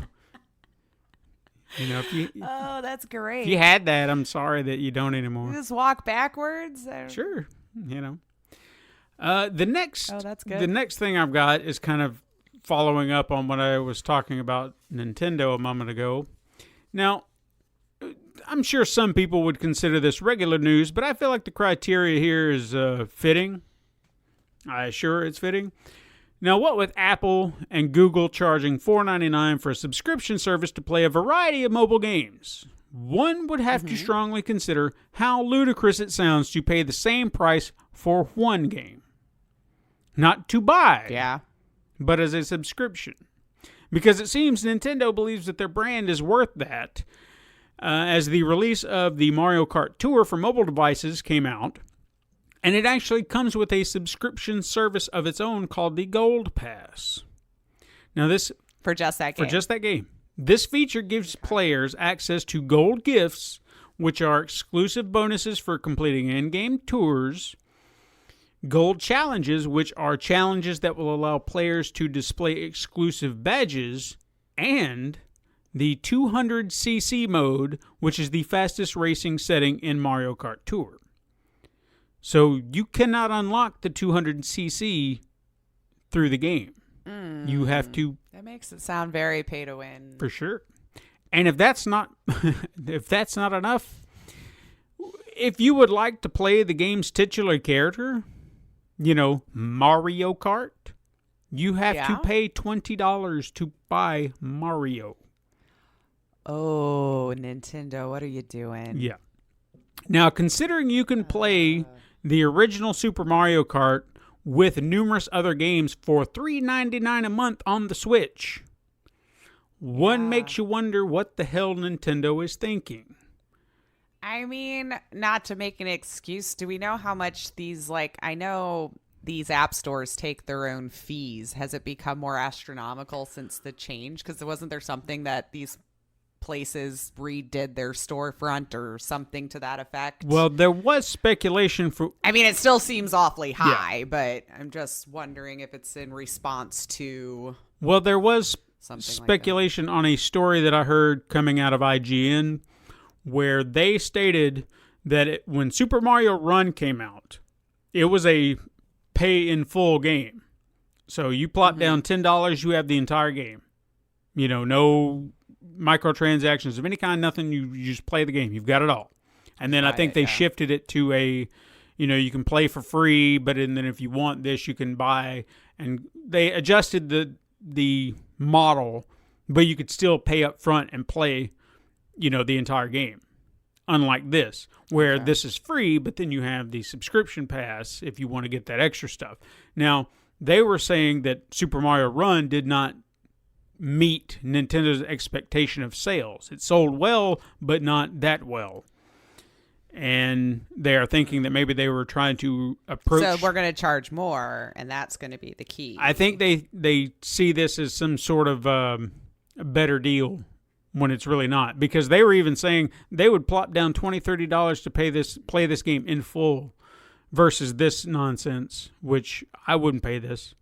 if you oh, that's great. if you had that, I'm sorry that you don't anymore. You just walk backwards. Sure, the next. Oh, that's good. The next thing I've got is kind of following up on what I was talking about Nintendo a moment ago. Now, I'm sure some people would consider this regular news, but I feel like the criteria here is fitting. I assure it's fitting. Now, what with Apple and Google charging $4.99 for a subscription service to play a variety of mobile games, one would have to strongly consider how ludicrous it sounds to pay the same price for one game. Not to buy, but as a subscription. Because it seems Nintendo believes that their brand is worth that. As the release of the Mario Kart Tour for mobile devices came out, and it actually comes with a subscription service of its own called the Gold Pass. Now this for just that game. For just that game. This feature gives players access to gold gifts, which are exclusive bonuses for completing in-game tours, gold challenges, which are challenges that will allow players to display exclusive badges, and the 200cc mode, which is the fastest racing setting in Mario Kart Tour. So you cannot unlock the 200cc through the game. You have to. That makes it sound very pay to win. For sure. And if that's not enough, if you would like to play the game's titular character, Mario Kart, you have to pay $20 to buy Mario. Oh, Nintendo, what are you doing? Yeah. Now, considering you can play the original Super Mario Kart with numerous other games for $3.99 a month on the Switch, one makes you wonder what the hell Nintendo is thinking. I mean, not to make an excuse, do we know how much these, I know these app stores take their own fees. Has it become more astronomical since the change? Because wasn't there something that these places redid their storefront or something to that effect? Well, there was speculation for... I mean, it still seems awfully high, but I'm just wondering if it's in response to... Well, there was something speculation on a story that I heard coming out of IGN where they stated that when Super Mario Run came out, it was a pay-in-full game. So you plop down $10, you have the entire game. No microtransactions of any kind, nothing. You just play the game. You've got it all. And then I think they shifted it to a, you can play for free, but then if you want this, you can buy. And they adjusted the model, but you could still pay up front and play, the entire game. Unlike this, where this is free, but then you have the subscription pass if you want to get that extra stuff. Now, they were saying that Super Mario Run did not meet Nintendo's expectation of sales. It sold well, but not that well. And they are thinking that maybe they were trying to approach... So we're going to charge more, and that's going to be the key. I think they see this as some sort of a better deal when it's really not. Because they were even saying they would plop down $20, $30 to play this game in full versus this nonsense, which I wouldn't pay this.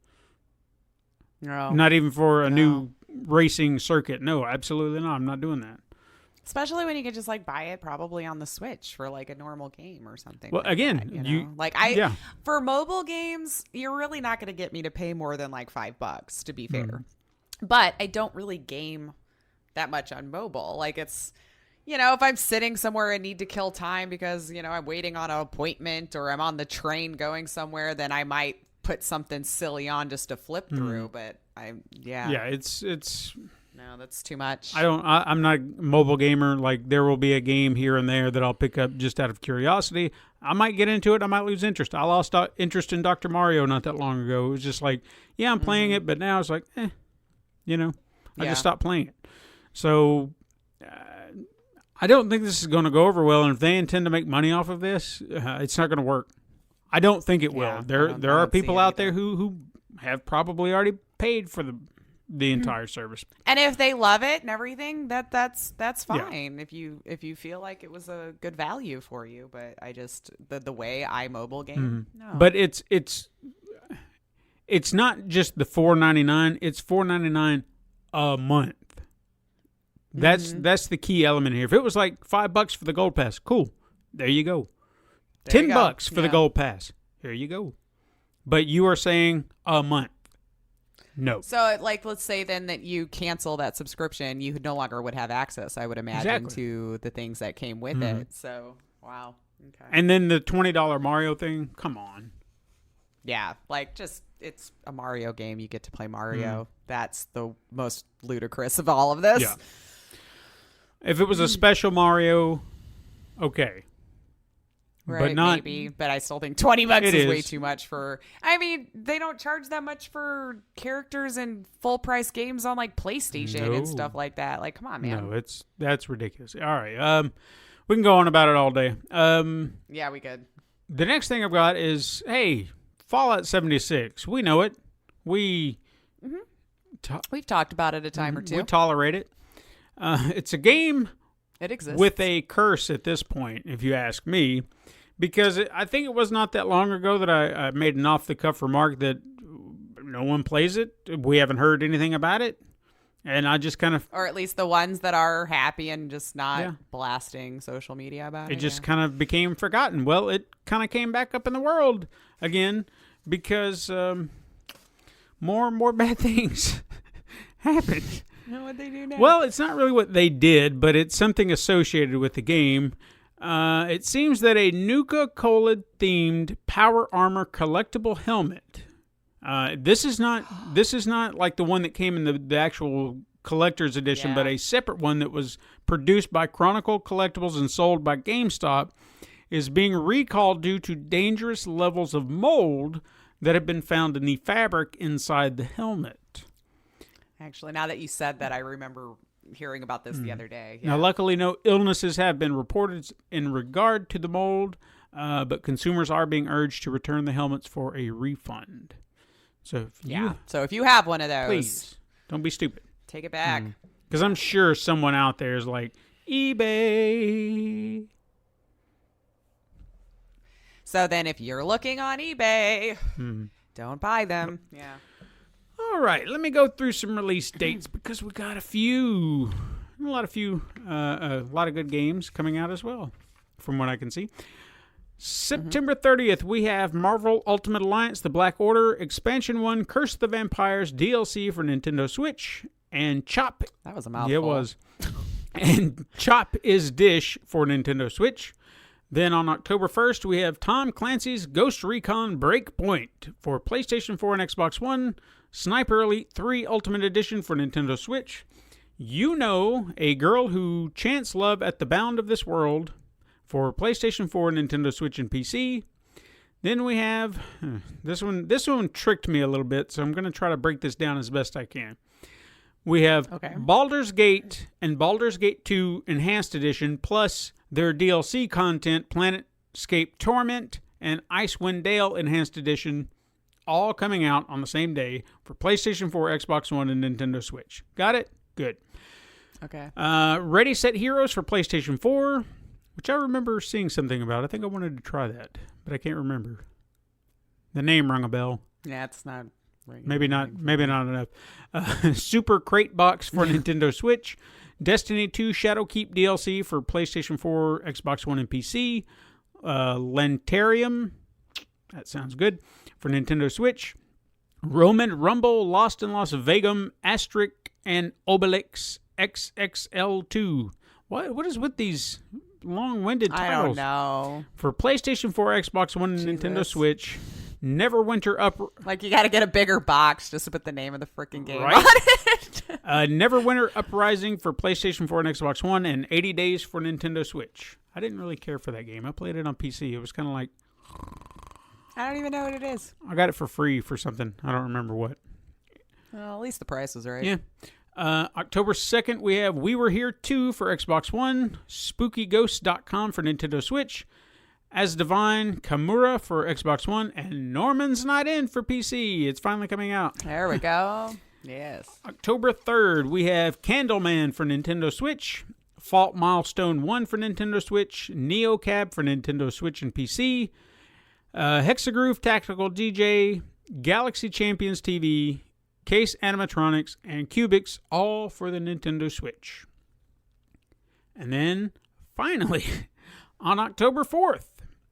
No. Not even for a new racing circuit. No, absolutely not. I'm not doing that. Especially when you could just buy it probably on the Switch for a normal game or something. Well, again, for mobile games, you're really not going to get me to pay more than $5, to be fair. But I don't really game that much on mobile. Like it's, if I'm sitting somewhere and need to kill time because, I'm waiting on an appointment or I'm on the train going somewhere, then I might put something silly on just to flip through. But Yeah, it's no, that's too much. I'm not a mobile gamer. Like, there will be a game here and there that I'll pick up just out of curiosity. I might get into it. I might lose interest. I lost interest in Dr. Mario not that long ago. It was just like, yeah, I'm playing it, but now it's like, I just stopped playing it. So I don't think this is going to go over well. And if they intend to make money off of this, it's not going to work. I don't think it will. Yeah, There are people out there who have probably already paid for the entire service. And if they love it and everything, that's fine. Yeah. If you feel like it was a good value for you, but I just the way I mobile game, no. But it's not just the $4.99. It's $4.99 a month. That's the key element here. If it was like $5 for the gold pass, cool. There you go. $10 for the gold pass. Here you go. But you are saying a month. No. So, like, let's say then that you cancel that subscription, you no longer would have access, I would imagine, to the things that came with it. So, wow. Okay. And then the $20 Mario thing, come on. Yeah, like, it's a Mario game. You get to play Mario. That's the most ludicrous of all of this. Yeah. If it was a special Mario, okay. Right, maybe, but I still think $20 is way too much for. I mean, they don't charge that much for characters in full price games on like PlayStation and stuff like that. Like, come on, man. No, that's ridiculous. All right, we can go on about it all day. Yeah, we could. The next thing I've got is, hey, Fallout 76. We know it. We've talked about it a time or two. We tolerate it. It's a game. It exists with a curse at this point, if you ask me, because I think it was not that long ago that I made an off-the-cuff remark that no one plays it. We haven't heard anything about it, and I just kind of... Or at least the ones that are happy and just not blasting social media about it. It just kind of became forgotten. Well, it kind of came back up in the world again because more and more bad things happened. You know what they do now? Well, it's not really what they did, but it's something associated with the game. It seems that a Nuka-Cola themed power armor collectible helmet. This is not like the one that came in the actual collector's edition, but a separate one that was produced by Chronicle Collectibles and sold by GameStop is being recalled due to dangerous levels of mold that have been found in the fabric inside the helmet. Actually, now that you said that, I remember hearing about this the other day. Yeah. Now, luckily, no illnesses have been reported in regard to the mold, but consumers are being urged to return the helmets for a refund. So, if you have one of those, please don't be stupid. Take it back. Because I'm sure someone out there is like, eBay. So then, if you're looking on eBay, don't buy them. Yeah. All right, let me go through some release dates because we got a lot of good games coming out as well, from what I can see. September 30th, we have Marvel Ultimate Alliance: The Black Order Expansion 1, Curse of the Vampires DLC for Nintendo Switch, and Chop. That was a mouthful. Yeah, it was. And Chop is Dish for Nintendo Switch. Then on October 1st, we have Tom Clancy's Ghost Recon Breakpoint for PlayStation 4 and Xbox One, Sniper Elite 3 Ultimate Edition for Nintendo Switch, A Girl Who Chants Love at the Bound of This World for PlayStation 4, Nintendo Switch, and PC. Then we have, this one tricked me a little bit, so I'm going to try to break this down as best I can. We have Baldur's Gate and Baldur's Gate 2 Enhanced Edition, plus their DLC content, Planetscape Torment and Icewind Dale Enhanced Edition, all coming out on the same day for PlayStation 4, Xbox One, and Nintendo Switch. Got it? Good. Okay. Ready Set Heroes for PlayStation 4, which I remember seeing something about. I think I wanted to try that, but I can't remember. The name rung a bell. Yeah, it's not... Maybe not enough. Super Crate Box for Nintendo Switch, Destiny 2 Shadowkeep DLC for PlayStation 4, Xbox One, and PC, Lentarium, that sounds good, for Nintendo Switch, Roman Rumble, Lost in Las Vegas, Asterisk, and Obelix XXL2. What is with these long-winded titles? I don't know. For PlayStation 4, Xbox One, and Nintendo Switch, Neverwinter Like, you got to get a bigger box just to put the name of the freaking game Right? on it. Neverwinter Uprising for PlayStation 4 and Xbox One, and 80 Days for Nintendo Switch. I didn't really care for that game. I played it on PC. It was kind of like... I don't even know what it is. I got it for free for something. I don't remember what. Well, at least the price was right. Yeah. October 2nd, we have We Were Here 2 for Xbox One, SpookyGhost.com for Nintendo Switch, As Divine, Kamura for Xbox One, and Norman's Not In for PC. It's finally coming out. There we go. Yes. October 3rd, we have Candleman for Nintendo Switch, Fault Milestone 1 for Nintendo Switch, NeoCab for Nintendo Switch and PC, Hexagroove Tactical DJ, Galaxy Champions TV, Case Animatronics, and Cubics, all for the Nintendo Switch. And then, finally, on October 4th,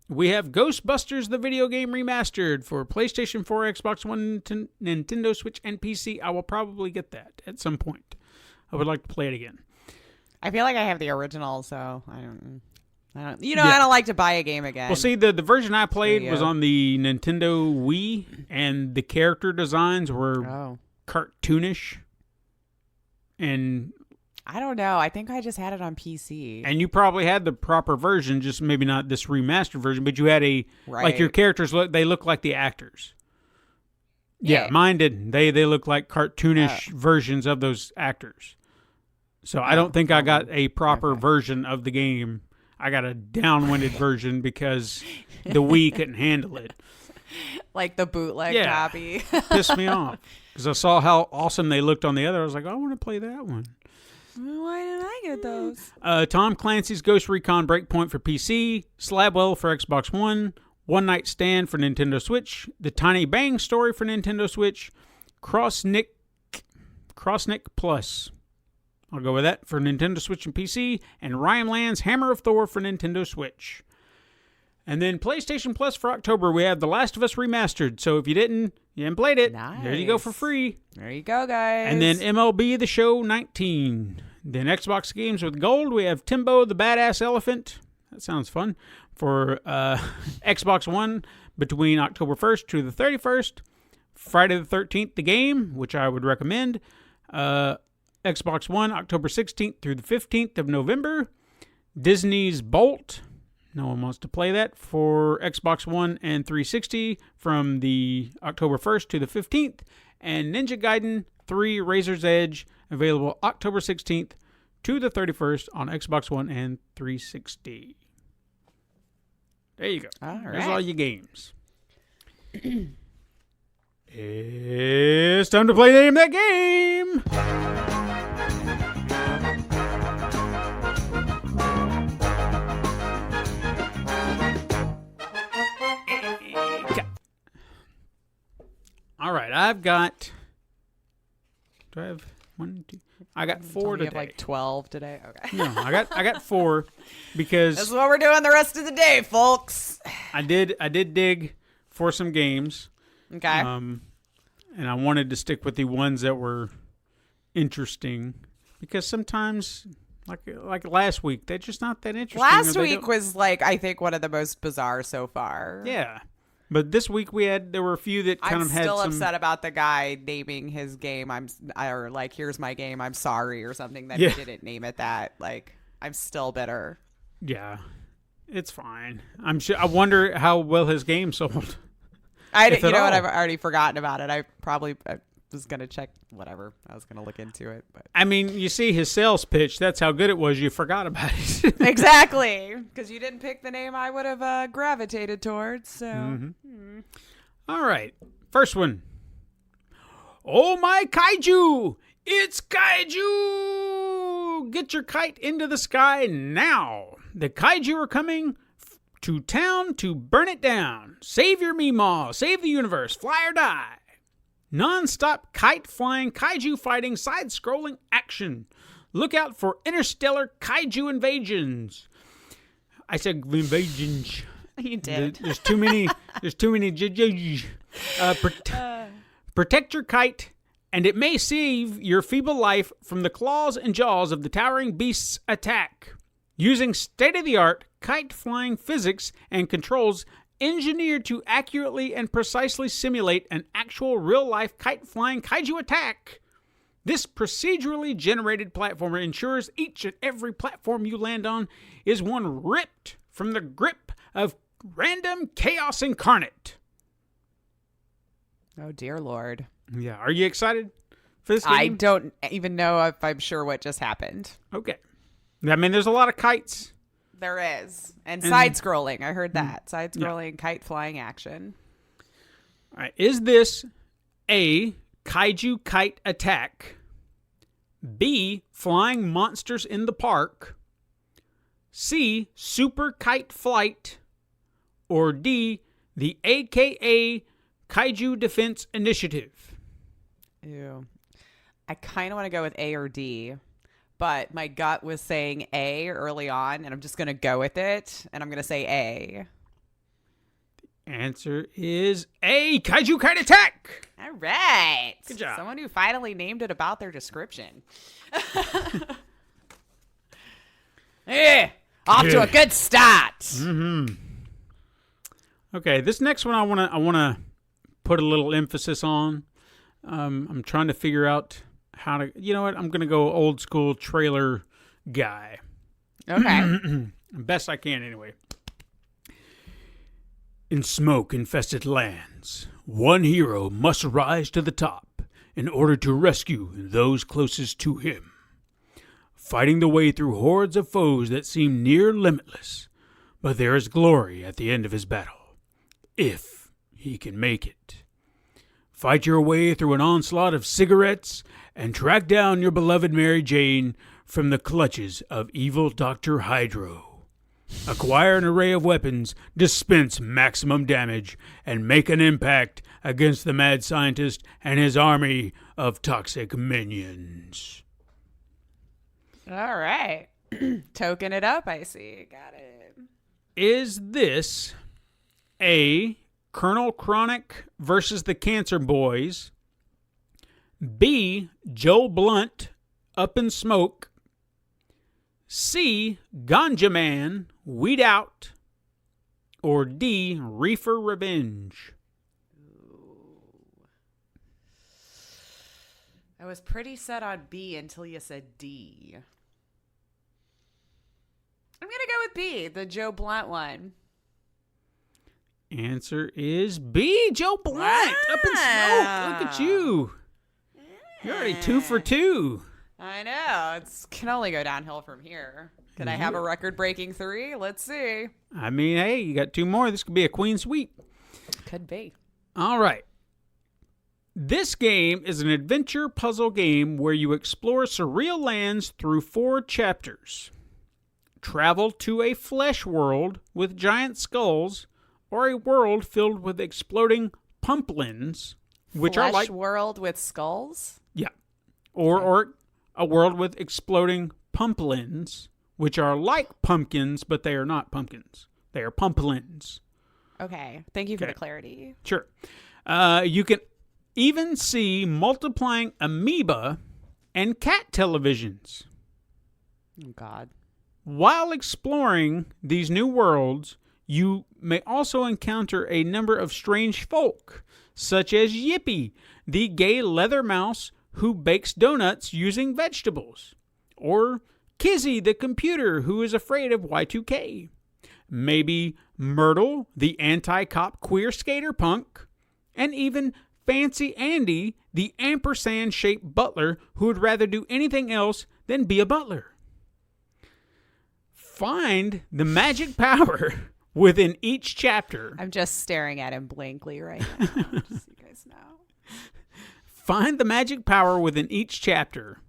we have Ghostbusters the video game remastered for PlayStation 4, Xbox One, Nintendo Switch, and PC. I will probably get that at some point. I would like to play it again. I feel like I have the original, so I don't. I don't like to buy a game again. Well, see, the version I played was on the Nintendo Wii, and the character designs were cartoonish. And I don't know. I think I just had it on PC. And you probably had the proper version, just maybe not this remastered version, but you had like your characters they look like the actors. Yeah, mine didn't. They look like cartoonish versions of those actors. So I don't think I got a proper version of the game. I got a downwinded version because the Wii couldn't handle it. Like the bootleg copy. Pissed me off. Because I saw how awesome they looked on the other. I was like, I want to play that one. Why didn't I get those? Tom Clancy's Ghost Recon Breakpoint for PC, Slabwell for Xbox One, One Night Stand for Nintendo Switch, The Tiny Bang Story for Nintendo Switch, Crossnick Plus. I'll go with that for Nintendo Switch and PC, and Rhymeland's Hammer of Thor for Nintendo Switch. And then PlayStation Plus for October, we have The Last of Us Remastered. So if you haven't played it, there you go for free. There you go, guys. And then MLB The Show 19. Then Xbox games with gold, we have Timbo the Badass Elephant. That sounds fun. For Xbox One between October 1st to the 31st. Friday the 13th, the game, which I would recommend. Xbox One, October 16th through the 15th of November. Disney's Bolt. No one wants to play that for Xbox One and 360 from the October 1st to the 15th. And Ninja Gaiden 3 Razor's Edge, available October 16th to the 31st on Xbox One and 360. There you go. All right. There's all your games. It's time to play Name That Game! All right, I've got... Do I have one, two? I got four today. You have like 12 today? Okay. No, I got four because... This is what we're doing the rest of the day, folks. I did dig for some games. Okay. And I wanted to stick with the ones that were interesting because sometimes, like last week, they're just not that interesting. Last week was I think one of the most bizarre so far. Yeah. But this week there were a few that kind of had some... I'm still upset about the guy naming his game. Here's my game, I'm sorry, or something that he didn't name it that. I'm still bitter. Yeah. It's fine. I'm sure. I wonder how well his game sold. I've already forgotten about it. I was going to check whatever. I was going to look into it. But I mean, you see his sales pitch. That's how good it was. You forgot about it. Exactly. Because you didn't pick the name I would have gravitated towards. So. Mm-hmm. All right. First one. Oh, my kaiju. It's kaiju. Get your kite into the sky now. The kaiju are coming to town to burn it down. Save your Meemaw. Save the universe. Fly or die. Non-stop kite-flying, kaiju-fighting, side-scrolling action. Look out for interstellar kaiju invasions. I said invasions. You did. There's too many. Protect your kite, and it may save your feeble life from the claws and jaws of the towering beast's attack. Using state-of-the-art kite-flying physics and controls engineered to accurately and precisely simulate an actual real-life kite-flying kaiju attack, this procedurally generated platformer ensures each and every platform you land on is one ripped from the grip of random chaos incarnate. Oh, dear Lord. Yeah, are you excited for this game? I don't even know if I'm sure what just happened. Okay. I mean, there's a lot of kites. There is. And side-scrolling. I heard that. Side-scrolling, kite-flying action. All right. Is this A, kaiju kite attack, B, flying monsters in the park, C, super kite flight, or D, the AKA Kaiju Defense Initiative? Ew. I kind of want to go with A or D, but my gut was saying A early on, and I'm just going to go with it, and I'm going to say A. Answer is A, kaiju kite attack. All right. Good job. Someone who finally named it about their description. Off to a good start. Mm-hmm. Okay, this next one I wanna put a little emphasis on. I'm trying to figure out how to. You know what? I'm gonna go old school trailer guy. Okay. Best I can, anyway. In smoke-infested lands, one hero must rise to the top in order to rescue those closest to him. Fighting the way through hordes of foes that seem near limitless, but there is glory at the end of his battle, if he can make it. Fight your way through an onslaught of cigarettes and track down your beloved Mary Jane from the clutches of evil Dr. Hydro. Acquire an array of weapons, dispense maximum damage, and make an impact against the mad scientist and his army of toxic minions. All right. Token it up, I see. Got it. Is this A, Colonel Chronic versus the Cancer Boys, B, Joe Blunt, Up in Smoke, C, Ganja Man, Weed Out, or D, Reefer Revenge? I was pretty set on B until you said D. I'm going to go with B, the Joe Blunt one. Answer is B, Joe Blunt, Up in Smoke. Look at you. You're already 2 for 2. I know. It can only go downhill from here. Can I have a record-breaking 3? Let's see. I mean, hey, you got 2 more. This could be a queen sweep. Could be. All right. This game is an adventure puzzle game where you explore surreal lands through 4 chapters. Travel to a flesh world with giant skulls, or a world filled with exploding pumplins, which flesh are like world with skulls? Yeah. Or a world with exploding pumplins, which are like pumpkins, but they are not pumpkins. They are pumplins. Okay. Thank you for the clarity. Sure. You can even see multiplying amoeba and cat televisions. Oh, God. While exploring these new worlds, you may also encounter a number of strange folk, such as Yippee, the gay leather mouse who bakes donuts using vegetables, or Kizzy, the computer who is afraid of Y2K. Maybe Myrtle, the anti-cop queer skater punk, and even Fancy Andy, the ampersand-shaped butler who would rather do anything else than be a butler. Find the magic power within each chapter. I'm just staring at him blankly right now, just so you guys know. Find the magic power within each chapter.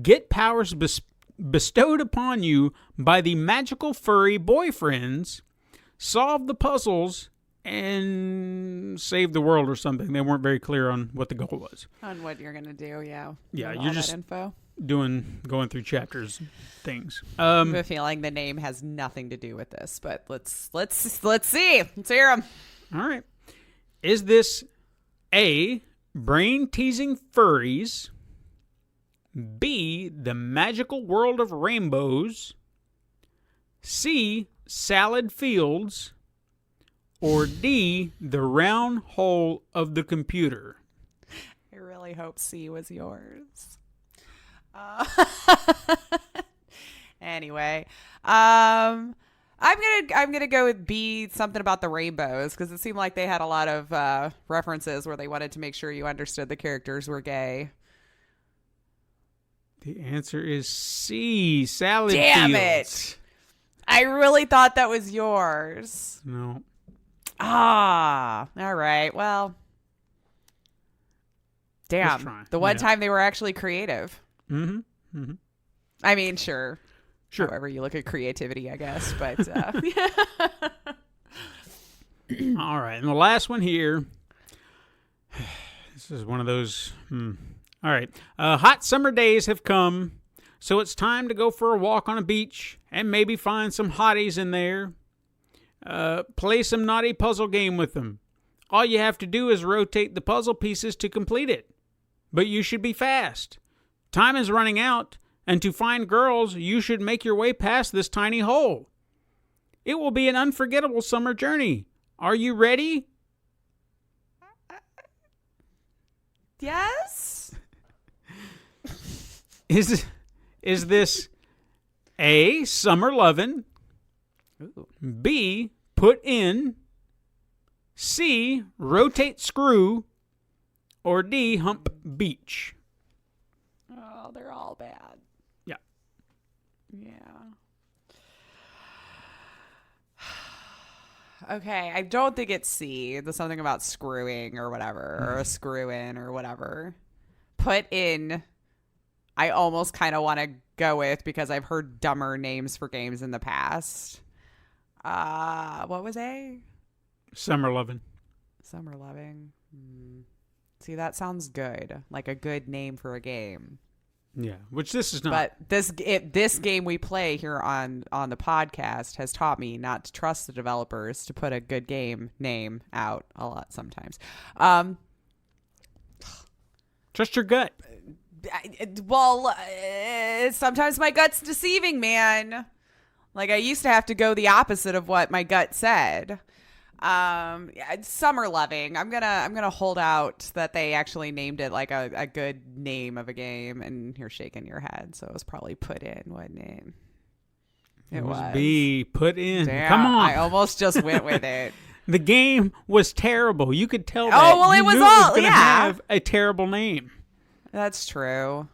Get powers bestowed upon you by the magical furry boyfriends. Solve the puzzles and save the world or something. They weren't very clear on what the goal was. On what you're going to do, yeah. Yeah, With you're all just that info. going through chapters things. I have a feeling the name has nothing to do with this, but let's see. Let's hear them. All right. Is this A, brain-teasing furries, B, the magical world of rainbows, C, salad fields, or D, the round hole of the computer? I really hope C was yours. Anyway, I'm gonna go with B, something about the rainbows, because it seemed like they had a lot of references where they wanted to make sure you understood the characters were gay. The answer is C, salad Damn fields. it! I really thought that was yours. No. Ah, all right. Well, damn. The one time they were actually creative. Mm-hmm. Mm-hmm. I mean, sure. However you look at creativity, I guess. But all right, and the last one here. This is one of those. All right. Hot summer days have come, so it's time to go for a walk on a beach and maybe find some hotties in there. Play some naughty puzzle game with them. All you have to do is rotate the puzzle pieces to complete it. But you should be fast. Time is running out, and to find girls, you should make your way past this tiny hole. It will be an unforgettable summer journey. Are you ready? yes. Is this A, summer lovin', Ooh. B, put in, C, rotate screw, or D, hump beach? Oh, they're all bad. Yeah. Yeah. Okay, I don't think it's C. There's something about screwing or whatever, or a screw in or whatever. Put in, I almost kind of want to go with, because I've heard dumber names for games in the past. What was A? Summer lovin'. Summer loving. See, that sounds good. Like a good name for a game. Yeah, which this is not. But this game we play here on the podcast has taught me not to trust the developers to put a good game name out a lot sometimes. Trust your gut. Sometimes my gut's deceiving, man. Like, I used to have to go the opposite of what my gut said. Summer loving. I'm gonna hold out that they actually named it like a good name of a game, and you're shaking your head, so it was probably put in, wasn't it? It was B, put in. Damn, Come on. I almost just went with it. The game was terrible. You could tell that. Oh, well, You it was knew all, gonna yeah. have a terrible name. That's true.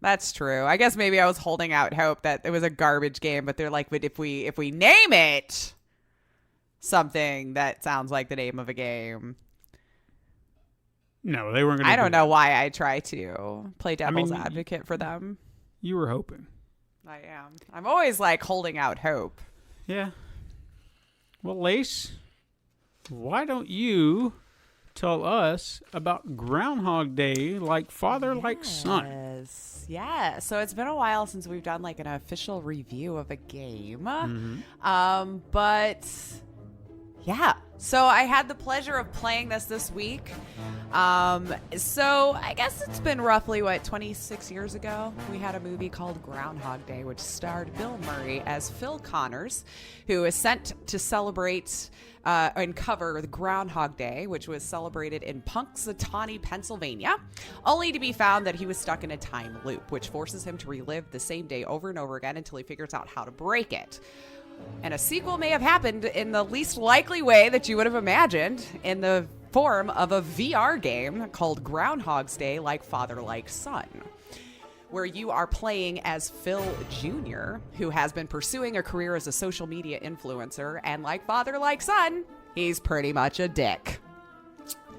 I guess maybe I was holding out hope that it was a garbage game, but they're like, but if we name it something that sounds like the name of a game. No, they weren't going to. I don't know why I try to play devil's advocate for them. You were hoping. I am. I'm always like holding out hope. Yeah. Well, Lace, why don't you tell us about Groundhog Day, like father, like son? Yes. So it's been a while since we've done like an official review of a game. But yeah. So I had the pleasure of playing this week. So I guess it's been roughly, 26 years ago, we had a movie called Groundhog Day, which starred Bill Murray as Phil Connors, who is sent to celebrate and cover the Groundhog Day, which was celebrated in Punxsutawney, Pennsylvania, only to be found that he was stuck in a time loop, which forces him to relive the same day over and over again until he figures out how to break it. And a sequel may have happened in the least likely way that you would have imagined, in the form of a VR game called Groundhog's Day, like father, like son, where you are playing as Phil Jr., who has been pursuing a career as a social media influencer, and like father, like son, he's pretty much a dick.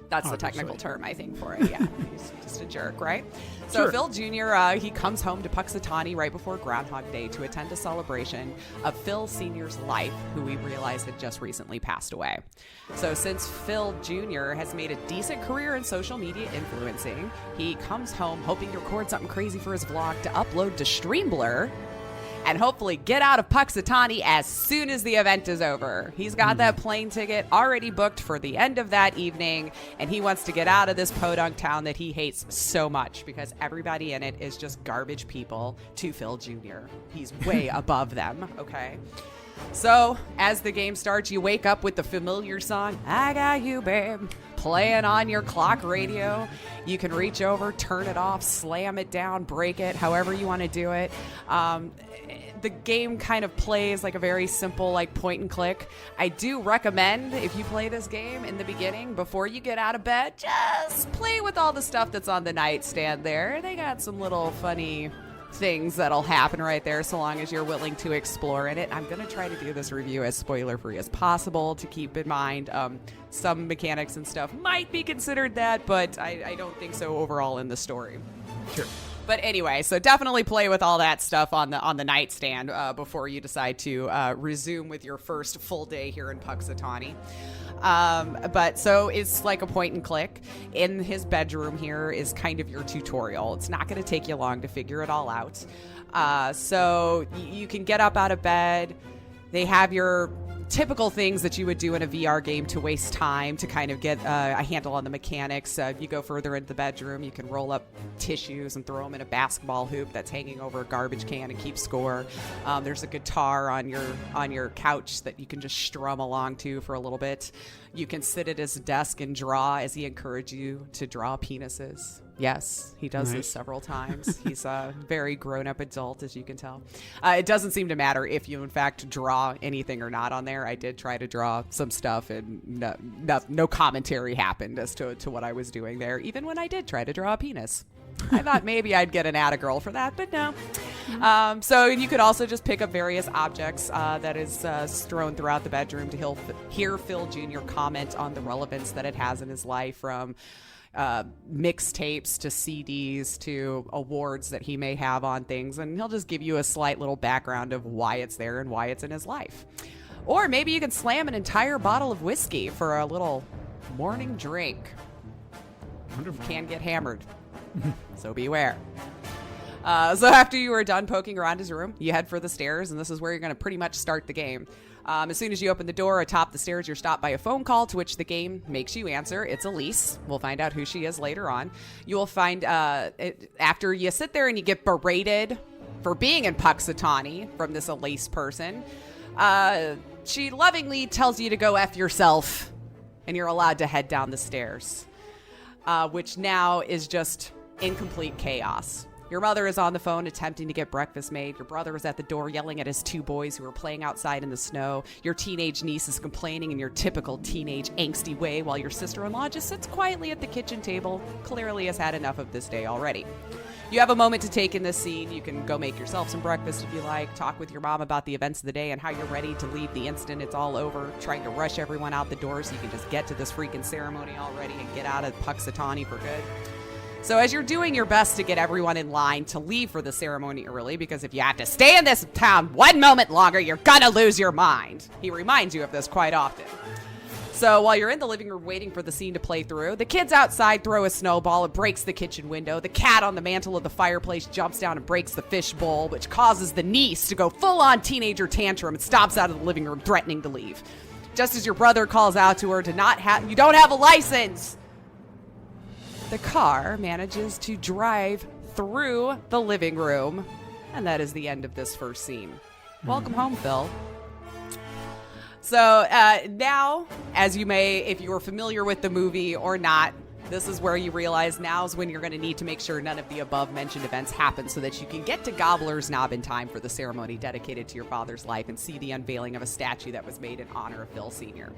That's the technical term, I think, for it. Yeah, he's just a jerk, right? So Sure. Phil Jr., he comes home to Punxsutawney right before Groundhog Day to attend a celebration of Phil Sr.'s life, who we realized had just recently passed away. So since Phil Jr. has made a decent career in social media influencing, he comes home hoping to record something crazy for his vlog to upload to Streamblr. and hopefully get out of Puxatawny as soon as the event is over. He's got that plane ticket already booked for the end of that evening, and he wants to get out of this podunk town that he hates so much because everybody in it is just garbage people to Phil Jr. He's way above them, okay? So, as the game starts, you wake up with the familiar song, I Got You, Babe, playing on your clock radio. You can reach over, turn it off, slam it down, break it, however you want to do it. The game kind of plays like a very simple, like, point and click. I do recommend, if you play this game in the beginning, before you get out of bed, just play with all the stuff that's on the nightstand there. They got some little funny things that'll happen right there so long as you're willing to explore in it. I'm going to try to do this review as spoiler-free as possible to keep in mind some mechanics and stuff might be considered that, but I don't think so overall in the story. Sure. But anyway, so definitely play with all that stuff on the nightstand before you decide to resume with your first full day here in Puxatawny. But so it's like a point and click. In his bedroom here is kind of your tutorial. It's not going to take you long to figure it all out. So you can get up out of bed. They have your typical things that you would do in a VR game to waste time to kind of get a handle on the mechanics. You go further into the bedroom, you can roll up tissues and throw them in a basketball hoop that's hanging over a garbage can and keep score. There's a guitar on your couch that you can just strum along to for a little bit. You can sit at his desk and draw as he encourages you to draw penises. Yes, he does this several times. He's a very grown-up adult, as you can tell. It doesn't seem to matter if you, in fact, draw anything or not on there. I did try to draw some stuff, and no commentary happened as to what I was doing there, even when I did try to draw a penis. I thought maybe I'd get an Attagirl for that, but no. So you could also just pick up various objects that is strewn throughout the bedroom to hear Phil Jr. comment on the relevance that it has in his life, from mixtapes to CDs to awards that he may have on things, and he'll just give you a slight little background of why it's there and why it's in his life. Or maybe you can slam an entire bottle of whiskey for a little morning drink. Wonderful. Can get hammered. So beware. So after you are done poking around his room, you head for the stairs, and this is where you're going to pretty much start the game. As soon as you open the door atop the stairs, you're stopped by a phone call to which the game makes you answer. It's Elise. We'll find out who she is later on. You will find, after you sit there and you get berated for being in Puxatawny from this Elise person, she lovingly tells you to go F yourself, and you're allowed to head down the stairs, which now is just incomplete chaos. Your mother is on the phone attempting to get breakfast made. Your brother is at the door yelling at his two boys who are playing outside in the snow. Your teenage niece is complaining in your typical teenage angsty way, while your sister-in-law just sits quietly at the kitchen table, clearly has had enough of this day already. You have a moment to take in this scene. You can go make yourself some breakfast if you like, talk with your mom about the events of the day and how you're ready to leave the instant it's all over, trying to rush everyone out the door so you can just get to this freaking ceremony already and get out of Puxatawny for good. So as you're doing your best to get everyone in line to leave for the ceremony early, because if you have to stay in this town 1 moment longer, you're gonna lose your mind. He reminds you of this quite often. So while you're in the living room waiting for the scene to play through, the kids outside throw a snowball. It breaks the kitchen window. The cat on the mantle of the fireplace jumps down and breaks the fish bowl, which causes the niece to go full-on teenager tantrum and stomps out of the living room, threatening to leave. Just as your brother calls out to her to you don't have a license, the car manages to drive through the living room, and that is the end of this first scene. Welcome home, Phil. So now, as you may, if you are familiar with the movie or not, this is where you realize now is when you're going to need to make sure none of the above-mentioned events happen so that you can get to Gobbler's Knob in time for the ceremony dedicated to your father's life and see the unveiling of a statue that was made in honor of Phil Sr.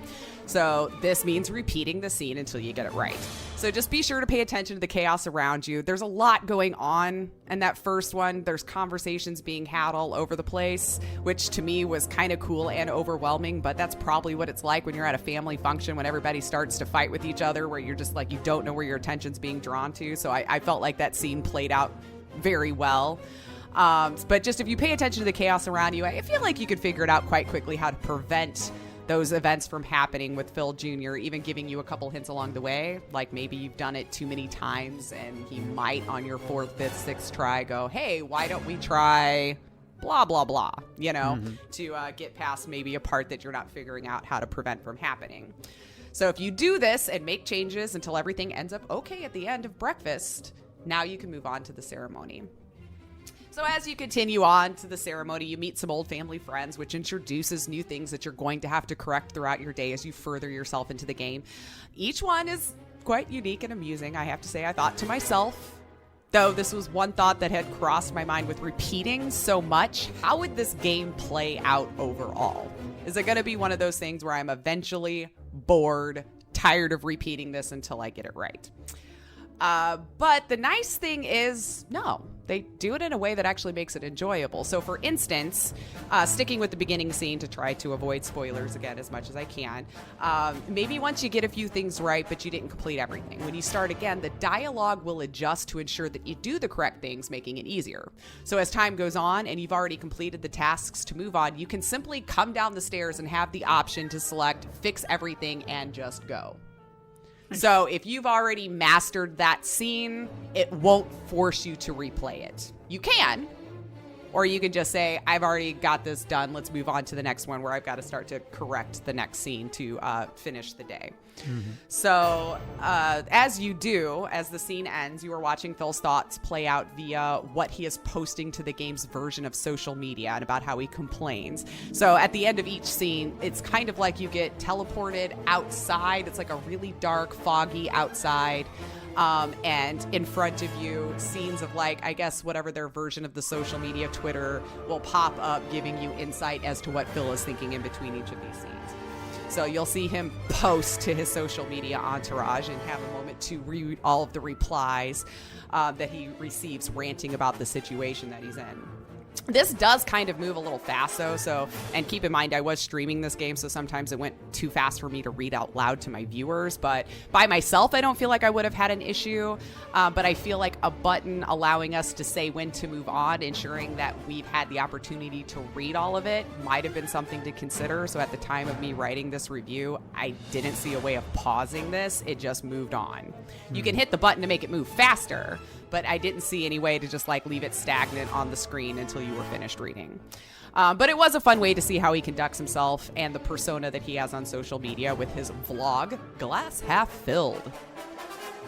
So this means repeating the scene until you get it right. So just be sure to pay attention to the chaos around you. There's a lot going on in that first one. There's conversations being had all over the place, which to me was kind of cool and overwhelming, but that's probably what it's like when you're at a family function when everybody starts to fight with each other, where you're just like, you don't know where your attention's being drawn to. So I felt like that scene played out very well. But just if you pay attention to the chaos around you, I feel like you could figure it out quite quickly how to prevent those events from happening with Phil Jr., even giving you a couple hints along the way. Like maybe you've done it too many times and he might on your 4th, 5th, 6th try go, hey, why don't we try blah, blah, blah, to get past maybe a part that you're not figuring out how to prevent from happening. So if you do this and make changes until everything ends up okay at the end of breakfast, now you can move on to the ceremony. So as you continue on to the ceremony, you meet some old family friends, which introduces new things that you're going to have to correct throughout your day as you further yourself into the game. Each one is quite unique and amusing, I have to say. I thought to myself, though this was one thought that had crossed my mind with repeating so much, how would this game play out overall? Is it going to be one of those things where I'm eventually bored, tired of repeating this until I get it right? But the nice thing is, no, they do it in a way that actually makes it enjoyable. So for instance, sticking with the beginning scene to try to avoid spoilers again as much as I can, maybe once you get a few things right, but you didn't complete everything. When you start again, the dialogue will adjust to ensure that you do the correct things, making it easier. So as time goes on and you've already completed the tasks to move on, you can simply come down the stairs and have the option to select fix everything and just go. So if you've already mastered that scene, it won't force you to replay it. You can, or you can just say, I've already got this done. Let's move on to the next one where I've got to start to correct the next scene to finish the day. Mm-hmm. So as you do, as the scene ends, you are watching Phil's thoughts play out via what he is posting to the game's version of social media and about how he complains. So at the end of each scene, it's kind of like you get teleported outside. It's like a really dark, foggy outside. And in front of you, scenes of like, I guess, whatever their version of the social media, Twitter, will pop up giving you insight as to what Phil is thinking in between each of these scenes. So you'll see him post to his social media entourage and have a moment to read all of the replies that he receives ranting about the situation that he's in. This does kind of move a little fast, though, and keep in mind I was streaming this game, so sometimes it went too fast for me to read out loud to my viewers, but by myself I don't feel like I would have had an issue, but I feel like a button allowing us to say when to move on, ensuring that we've had the opportunity to read all of it, might have been something to consider. So at the time of me writing this review, I didn't see a way of pausing this, it just moved on. You can hit the button to make it move faster, but I didn't see any way to just like leave it stagnant on the screen until you were finished reading. But it was a fun way to see how he conducts himself and the persona that he has on social media with his vlog, Glass Half Filled.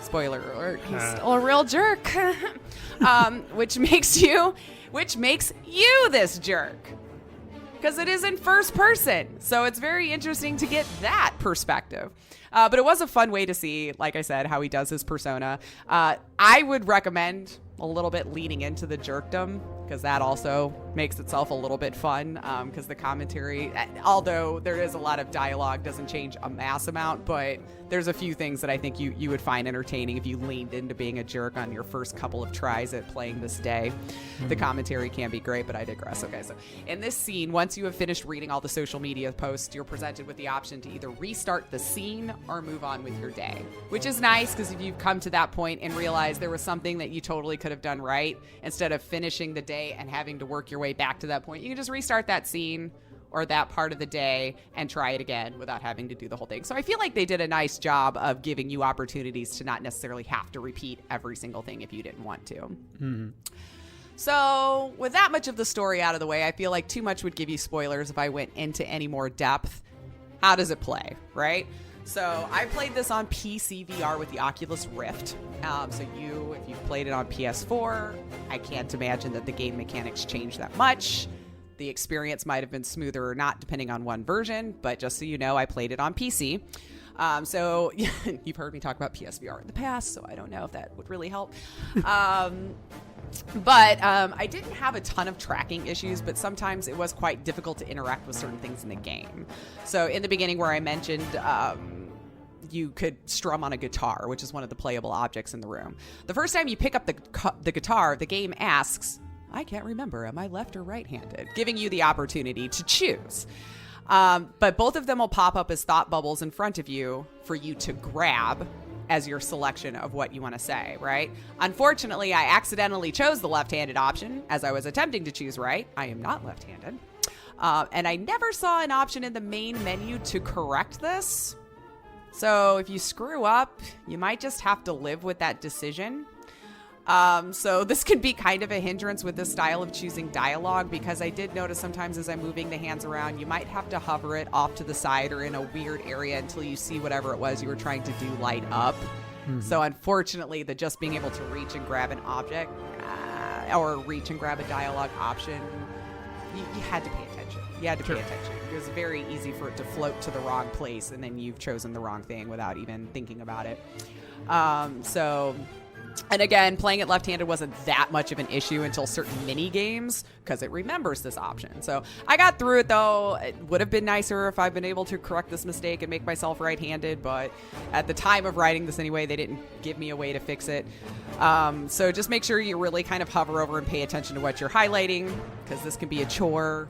Spoiler alert, he's still a real jerk. which makes you this jerk. Because it is in first person. So it's very interesting to get that perspective. But it was a fun way to see, like I said, how he does his persona. I would recommend a little bit leaning into the jerkdom, because that also makes itself a little bit fun, because the commentary, although there is a lot of dialogue, doesn't change a mass amount, but there's a few things that I think you would find entertaining if you leaned into being a jerk on your first couple of tries at playing this day. The commentary can be great, but I digress. Okay, so in this scene, once you have finished reading all the social media posts, you're presented with the option to either restart the scene or move on with your day, which is nice, because if you've come to that point and realized there was something that you totally could have done right, instead of finishing the day and having to work your way back to that point, you can just restart that scene or that part of the day and try it again without having to do the whole thing. So I feel like they did a nice job of giving you opportunities to not necessarily have to repeat every single thing if you didn't want to. Mm-hmm. So with that much of the story out of the way, I feel like too much would give you spoilers if I went into any more depth. How does it play, right? So I played this on PC VR with the Oculus Rift. So if you've played it on PS4, I can't imagine that the game mechanics change that much. The experience might have been smoother or not, depending on one version. But just so you know, I played it on PC. So you've heard me talk about PSVR in the past, so I don't know if that would really help. But I didn't have a ton of tracking issues, but sometimes it was quite difficult to interact with certain things in the game. So in the beginning where I mentioned you could strum on a guitar, which is one of the playable objects in the room. The first time you pick up the guitar, the game asks, I can't remember, am I left or right-handed? Giving you the opportunity to choose. But both of them will pop up as thought bubbles in front of you for you to grab as your selection of what you want to say, right? Unfortunately, I accidentally chose the left-handed option as I was attempting to choose right. I am not left-handed. And I never saw an option in the main menu to correct this. So if you screw up, you might just have to live with that decision. So this could be kind of a hindrance with this style of choosing dialogue, because I did notice sometimes as I'm moving the hands around, you might have to hover it off to the side or in a weird area until you see whatever it was you were trying to do light up. So unfortunately, the just being able to reach and grab an object or reach and grab a dialogue option, you had to pay attention. You had to pay attention. It was very easy for it to float to the wrong place, and then you've chosen the wrong thing without even thinking about it. And again, playing it left-handed wasn't that much of an issue until certain mini games, because it remembers this option. So I got through it, though. It would have been nicer if I'd been able to correct this mistake and make myself right-handed, but at the time of writing this anyway, they didn't give me a way to fix it. So just make sure you really kind of hover over and pay attention to what you're highlighting, because this can be a chore.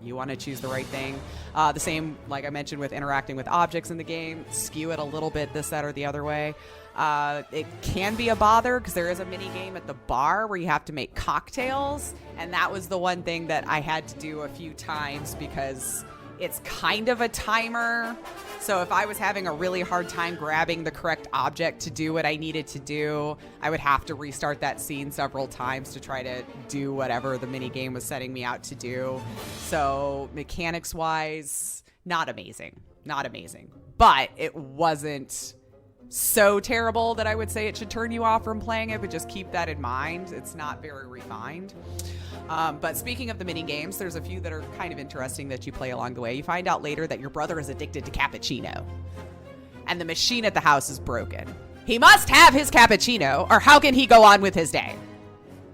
You want to choose the right thing. The same, like I mentioned, with interacting with objects in the game. Skew it a little bit this, that, or the other way. It can be a bother because there is a mini game at the bar where you have to make cocktails, and that was the one thing that I had to do a few times because it's kind of a timer. So if I was having a really hard time grabbing the correct object to do what I needed to do, I would have to restart that scene several times to try to do whatever the mini game was setting me out to do. So mechanics wise, not amazing, but it wasn't so terrible that I would say it should turn you off from playing it, but just keep that in mind. It's not very refined. But speaking of the mini games, there's a few that are kind of interesting that you play along the way. You find out later that your brother is addicted to cappuccino, and the machine at the house is broken. He must have his cappuccino, or how can he go on with his day?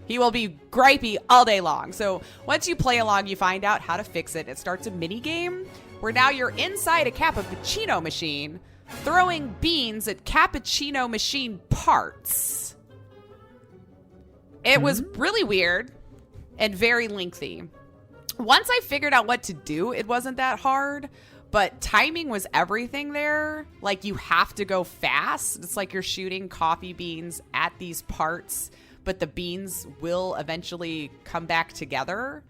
He will be gripey all day long. So once you play along, you find out how to fix it. It starts a mini game where now you're inside a cappuccino machine throwing beans at cappuccino machine parts. It was really weird and very lengthy. Once I figured out what to do, it wasn't that hard, but timing was everything there. Like, you have to go fast. It's like you're shooting coffee beans at these parts, but the beans will eventually come back together.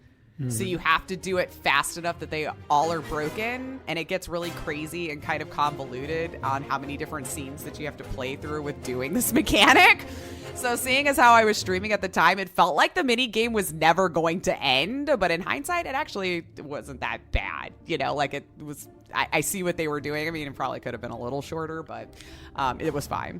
So you have to do it fast enough that they all are broken, and it gets really crazy and kind of convoluted on how many different scenes that you have to play through with doing this mechanic. So seeing as how I was streaming at the time, it felt like the mini game was never going to end, but in hindsight, it actually wasn't that bad. You know, like it was, I see what they were doing. I mean, it probably could have been a little shorter, but it was fine.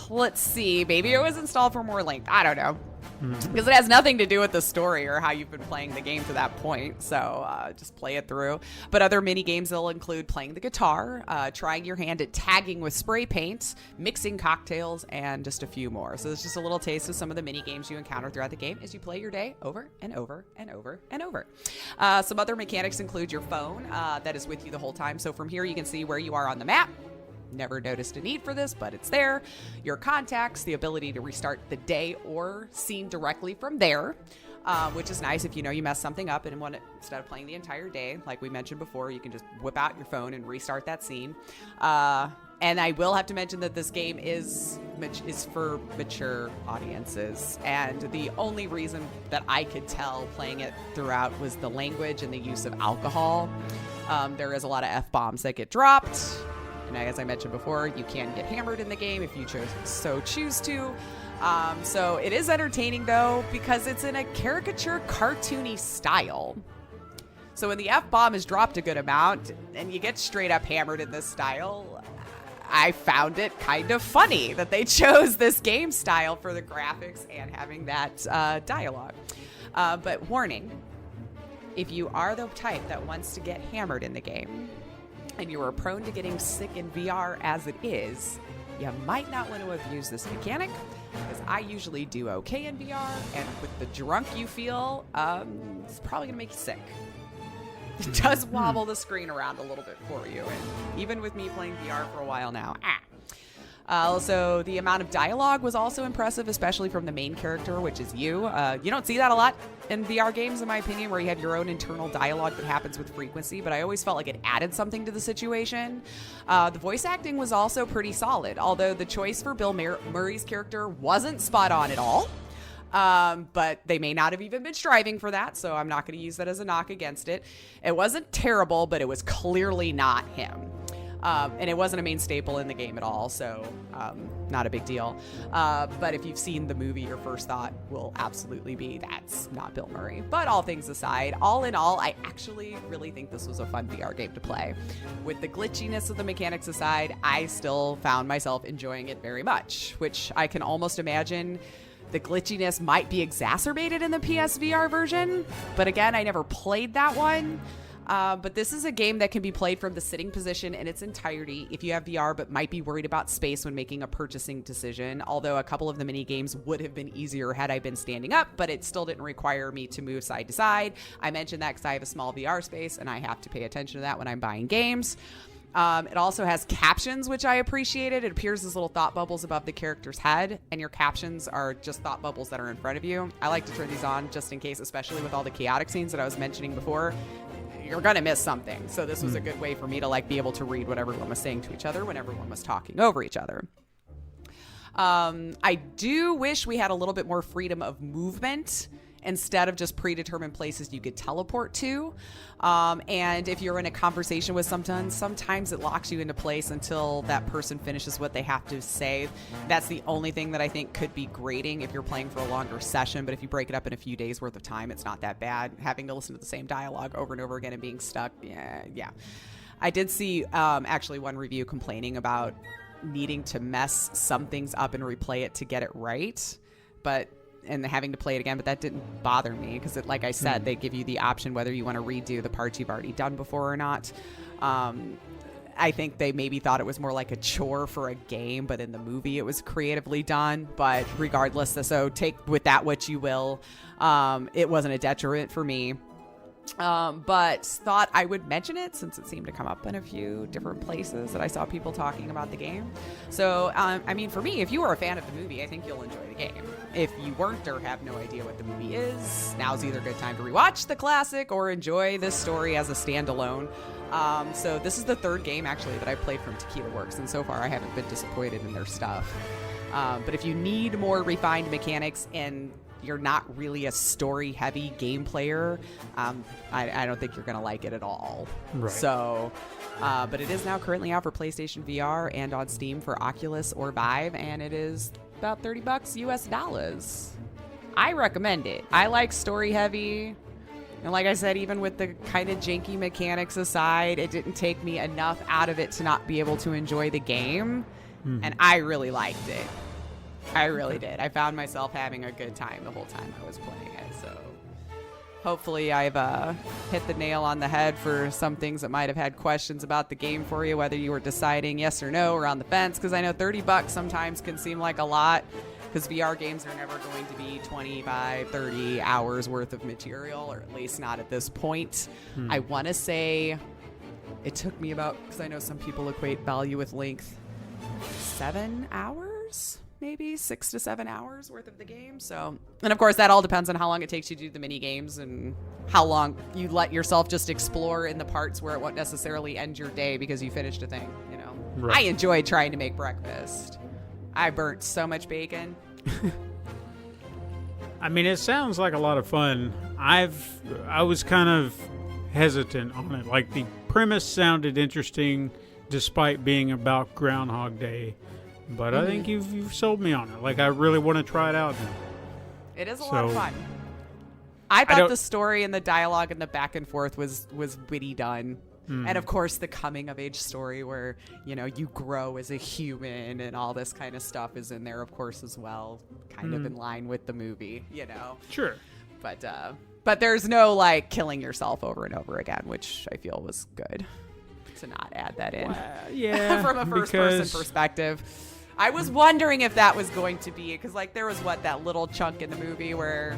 Let's see, maybe it was installed for more length. I don't know. Because it has nothing to do with the story or how you've been playing the game to that point. So just play it through. But other mini games will include playing the guitar, trying your hand at tagging with spray paint, mixing cocktails, and just a few more. So it's just a little taste of some of the mini games you encounter throughout the game as you play your day over and over and over and over. Some other mechanics include your phone that is with you the whole time. So from here you can see where you are on the map. Never noticed a need for this, but it's there. Your contacts, the ability to restart the day or scene directly from there, which is nice if you know you messed something up and want it, instead of playing the entire day, like we mentioned before, you can just whip out your phone and restart that scene. And I will have to mention that this game is for mature audiences, and the only reason that I could tell playing it throughout was the language and the use of alcohol. There is a lot of F-bombs that get dropped. And as I mentioned before, you can get hammered in the game if you choose to. So it is entertaining, though, because it's in a caricature, cartoony style. So when the F-bomb is dropped a good amount and you get straight up hammered in this style, I found it kind of funny that they chose this game style for the graphics and having that dialogue. But warning, if you are the type that wants to get hammered in the game, and you are prone to getting sick in VR as it is, you might not want to abuse this mechanic, because I usually do okay in VR, and with the drunk you feel, it's probably going to make you sick. It does wobble the screen around a little bit for you, and even with me playing VR for a while now, Also, the amount of dialogue was also impressive, especially from the main character, which is you. You don't see that a lot in VR games, in my opinion, where you have your own internal dialogue that happens with frequency, but I always felt like it added something to the situation. The voice acting was also pretty solid, although the choice for Bill Murray's character wasn't spot on at all. But they may not have even been striving for that, so I'm not going to use that as a knock against it. It wasn't terrible, but it was clearly not him. And it wasn't a main staple in the game at all, so not a big deal. But if you've seen the movie, your first thought will absolutely be, that's not Bill Murray. But all things aside, all in all, I actually really think this was a fun VR game to play. With the glitchiness of the mechanics aside, I still found myself enjoying it very much, which I can almost imagine the glitchiness might be exacerbated in the PSVR version. But again, I never played that one. But this is a game that can be played from the sitting position in its entirety if you have VR but might be worried about space when making a purchasing decision, although a couple of the mini games would have been easier had I been standing up, but it still didn't require me to move side to side. I mentioned that because I have a small VR space and I have to pay attention to that when I'm buying games. It also has captions, which I appreciated. It appears as little thought bubbles above the character's head, and your captions are just thought bubbles that are in front of you. I like to turn these on just in case, especially with all the chaotic scenes that I was mentioning before. You're gonna miss something. So this was a good way for me to like be able to read what everyone was saying to each other when everyone was talking over each other. I do wish we had a little bit more freedom of movement instead of just predetermined places you could teleport to. And if you're in a conversation with someone, sometimes it locks you into place until that person finishes what they have to say. That's the only thing that I think could be grating if you're playing for a longer session. But if you break it up in a few days worth of time, it's not that bad. Having to listen to the same dialogue over and over again and being stuck, yeah. I did see actually one review complaining about needing to mess some things up and replay it to get it right. And having to play it again, but that didn't bother me because, like I said, they give you the option whether you want to redo the parts you've already done before or not. I think they maybe thought it was more like a chore for a game, but in the movie it was creatively done. But regardless, so take with that what you will. It wasn't a detriment for me. But thought I would mention it since it seemed to come up in a few different places that I saw people talking about the game. So, I mean, for me, if you are a fan of the movie, I think you'll enjoy the game. If you weren't or have no idea what the movie is, now's either a good time to rewatch the classic or enjoy this story as a standalone. So this is the third game, actually, that I played from Tequila Works, and so far I haven't been disappointed in their stuff. But if you need more refined mechanics and you're not really a story-heavy game player, I don't think you're going to like it at all. Right. So, but it is now currently out for PlayStation VR and on Steam for Oculus or Vive, and it is about $30 US dollars. I recommend it. I like story-heavy. And like I said, even with the kind of janky mechanics aside, it didn't take me enough out of it to not be able to enjoy the game. And I really liked it. I really did. I found myself having a good time the whole time I was playing it. So hopefully I've hit the nail on the head for some things that might have had questions about the game for you, whether you were deciding yes or no or on the fence, because I know $30 sometimes can seem like a lot, because VR games are never going to be 25, 30 hours worth of material, or at least not at this point. I want to say it took me about, because I know some people equate value with length, 7 hours? Maybe 6 to 7 hours worth of the game. So, and of course that all depends on how long it takes you to do the mini games and how long you let yourself just explore in the parts where it won't necessarily end your day because you finished a thing, you know. Right. I enjoyed trying to make breakfast. I burnt so much bacon. I mean, it sounds like a lot of fun. I was kind of hesitant on it. Like, the premise sounded interesting despite being about Groundhog Day. But I think you've sold me on it. Like, I really want to try it out now. It is a lot of fun. I thought the story and the dialogue and the back and forth was witty done. And of course, the coming of age story where, you know, you grow as a human and all this kind of stuff is in there, of course, as well. Kind of in line with the movie, you know. Sure. But there's no, like, killing yourself over and over again, which I feel was good to not add that in. Yeah. From a first-person perspective. I was wondering if that was going to be, because, like, there was, that little chunk in the movie where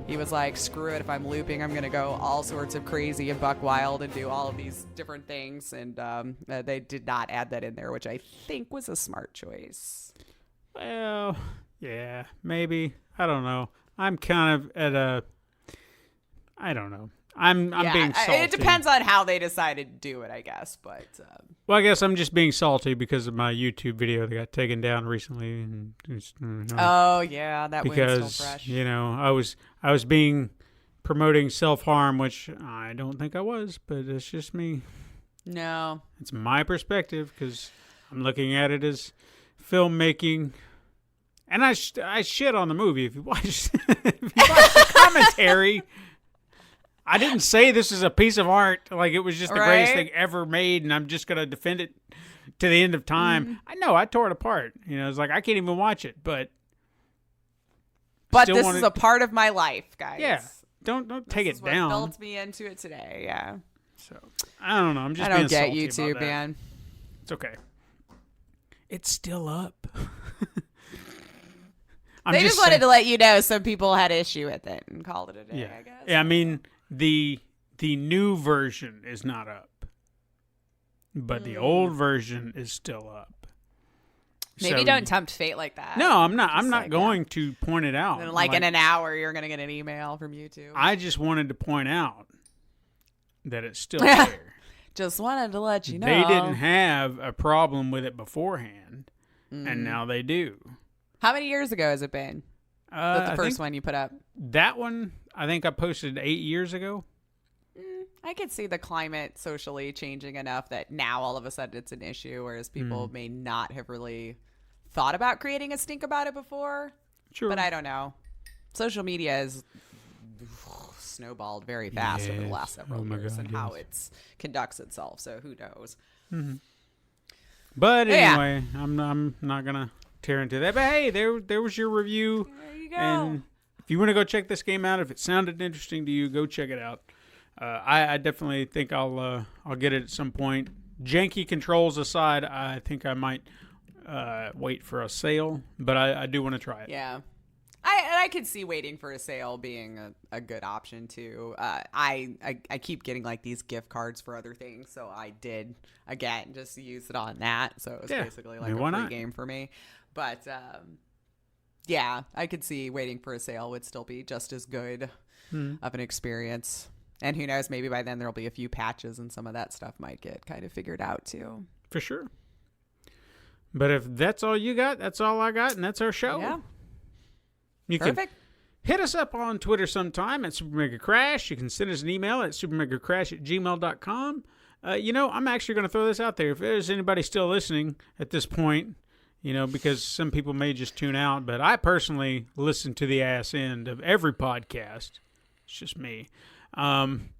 he was like, screw it, if I'm looping, I'm going to go all sorts of crazy and buck wild and do all of these different things. And they did not add that in there, which I think was a smart choice. Well, yeah, maybe. I don't know. I'm kind of at a, I don't know. I'm being salty. It depends on how they decided to do it, I guess. But well, I guess I'm just being salty because of my YouTube video that got taken down recently. And just, oh yeah, that because one's still fresh. You know, I was promoting self-harm, which I don't think I was, but it's just me. No. It's my perspective because I'm looking at it as filmmaking. And I shit on the movie. If you watch the commentary, I didn't say this is a piece of art. Like, it was just the greatest thing ever made, and I'm just going to defend it to the end of time. Mm-hmm. I know, I tore it apart. You know, it's like, I can't even watch it, but this is a part of my life, guys. Yeah. Don't take it down. This is what built me into it today, yeah. So, I don't know. I'm just being salty. I don't get YouTube, man. It's okay. It's still up. They just wanted to let you know some people had issue with it and called it a day, I guess. Yeah, I mean, the new version is not up, but the old version is still up. Maybe don't tempt fate like that. No, I'm not. I'm not going to point it out. And in an hour, you're going to get an email from YouTube. I just wanted to point out that it's still there. Just wanted to let you know. They didn't have a problem with it beforehand, and now they do. How many years ago has it been? The first one you put up? That one, I think I posted 8 years ago. I could see the climate socially changing enough that now all of a sudden it's an issue, whereas people may not have really thought about creating a stink about it before. Sure. But I don't know. Social media has snowballed very fast over the last several years and how it conducts itself. So who knows? Mm-hmm. But anyway, I'm not going to tear into that. But hey, there was your review. There you go. And if you want to go check this game out, if it sounded interesting to you, go check it out. I definitely think I'll get it at some point. Janky controls aside, I think I might wait for a sale, but I do want to try it. Yeah. I could see waiting for a sale being a good option too. I keep getting like these gift cards for other things, so I did again just use it on that. So it was basically like a free game for me. But yeah, I could see waiting for a sale would still be just as good of an experience. And who knows, maybe by then there'll be a few patches and some of that stuff might get kind of figured out too. For sure. But if that's all you got, that's all I got, and that's our show. Yeah. You can hit us up on Twitter sometime at Super Mega Crash. You can send us an email at supermegacrash@gmail.com. I'm actually going to throw this out there. If there's anybody still listening at this point, because some people may just tune out, but I personally listen to the ass end of every podcast. It's just me. I'm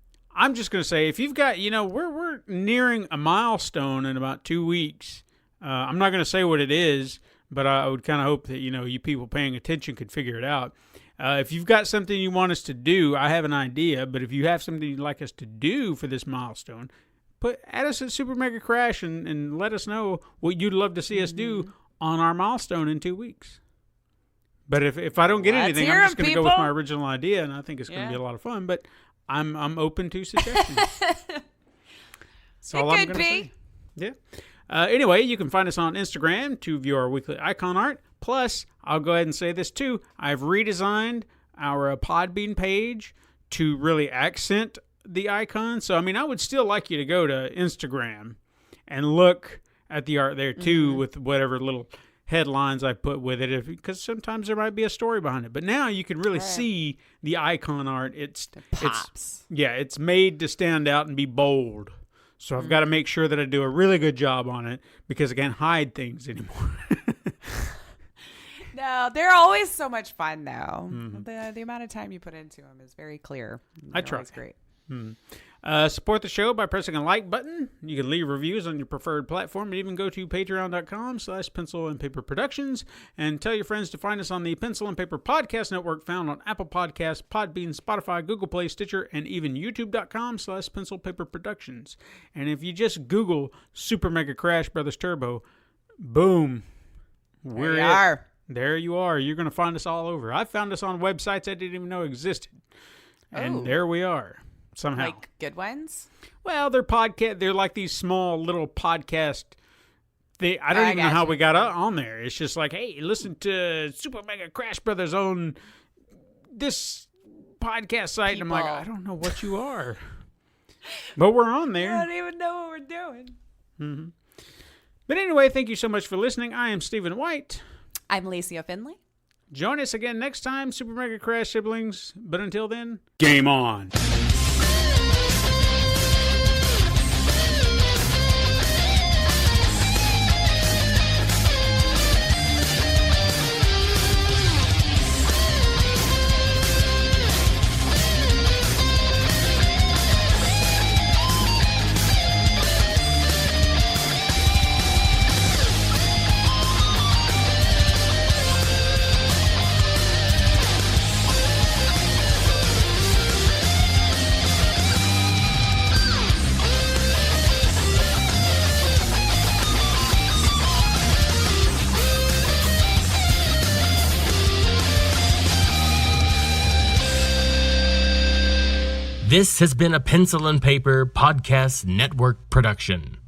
just going to say, if you've got, we're nearing a milestone in about 2 weeks. I'm not going to say what it is, but I would kind of hope that, you people paying attention could figure it out. If you've got something you want us to do, I have an idea, but if you have something you'd like us to do for this milestone, add us at Super Mega Crash and let us know what you'd love to see us do on our milestone in 2 weks. But if I don't get anything, I'm just going to go with my original idea, and I think it's going to be a lot of fun, but I'm open to suggestions. That's all I'm going to say. Yeah. Anyway, you can find us on Instagram to view our weekly icon art. Plus, I'll go ahead and say this too. I've redesigned our Podbean page to really accent the icon. So, I would still like you to go to Instagram and look at the art there too with whatever little headlines I put with it, because sometimes there might be a story behind it. But now you can really see the icon art. It pops. It's made to stand out and be bold. So I've got to make sure that I do a really good job on it because I can't hide things anymore. No, they're always so much fun, though. The amount of time you put into them is very clear. I try. It's great. Support the show by pressing a like button. You can leave reviews on your preferred platform and even go to patreon.com/Pencil and Paper Productions and tell your friends to find us on the Pencil and Paper Podcast Network found on Apple Podcasts, Podbean, Spotify, Google Play, Stitcher, and even youtube.com/Pencil Paper Productions. And if you just Google Super Mega Crash Brothers Turbo, boom. There you are. You're going to find us all over. I found us on websites I didn't even know existed. And there we are. Somehow. Like good ones? Well, they're like these small little podcast. I don't even know how we got on there. It's just like, hey, listen to Super Mega Crash Brothers on this podcast site. And I'm like, I don't know what you are. But we're on there. I don't even know what we're doing. But anyway, thank you so much for listening. I am Stephen White. I'm Lacey Finley. Join us again next time, Super Mega Crash siblings. But until then, game on. This has been a Pencil and Paper Podcast Network production.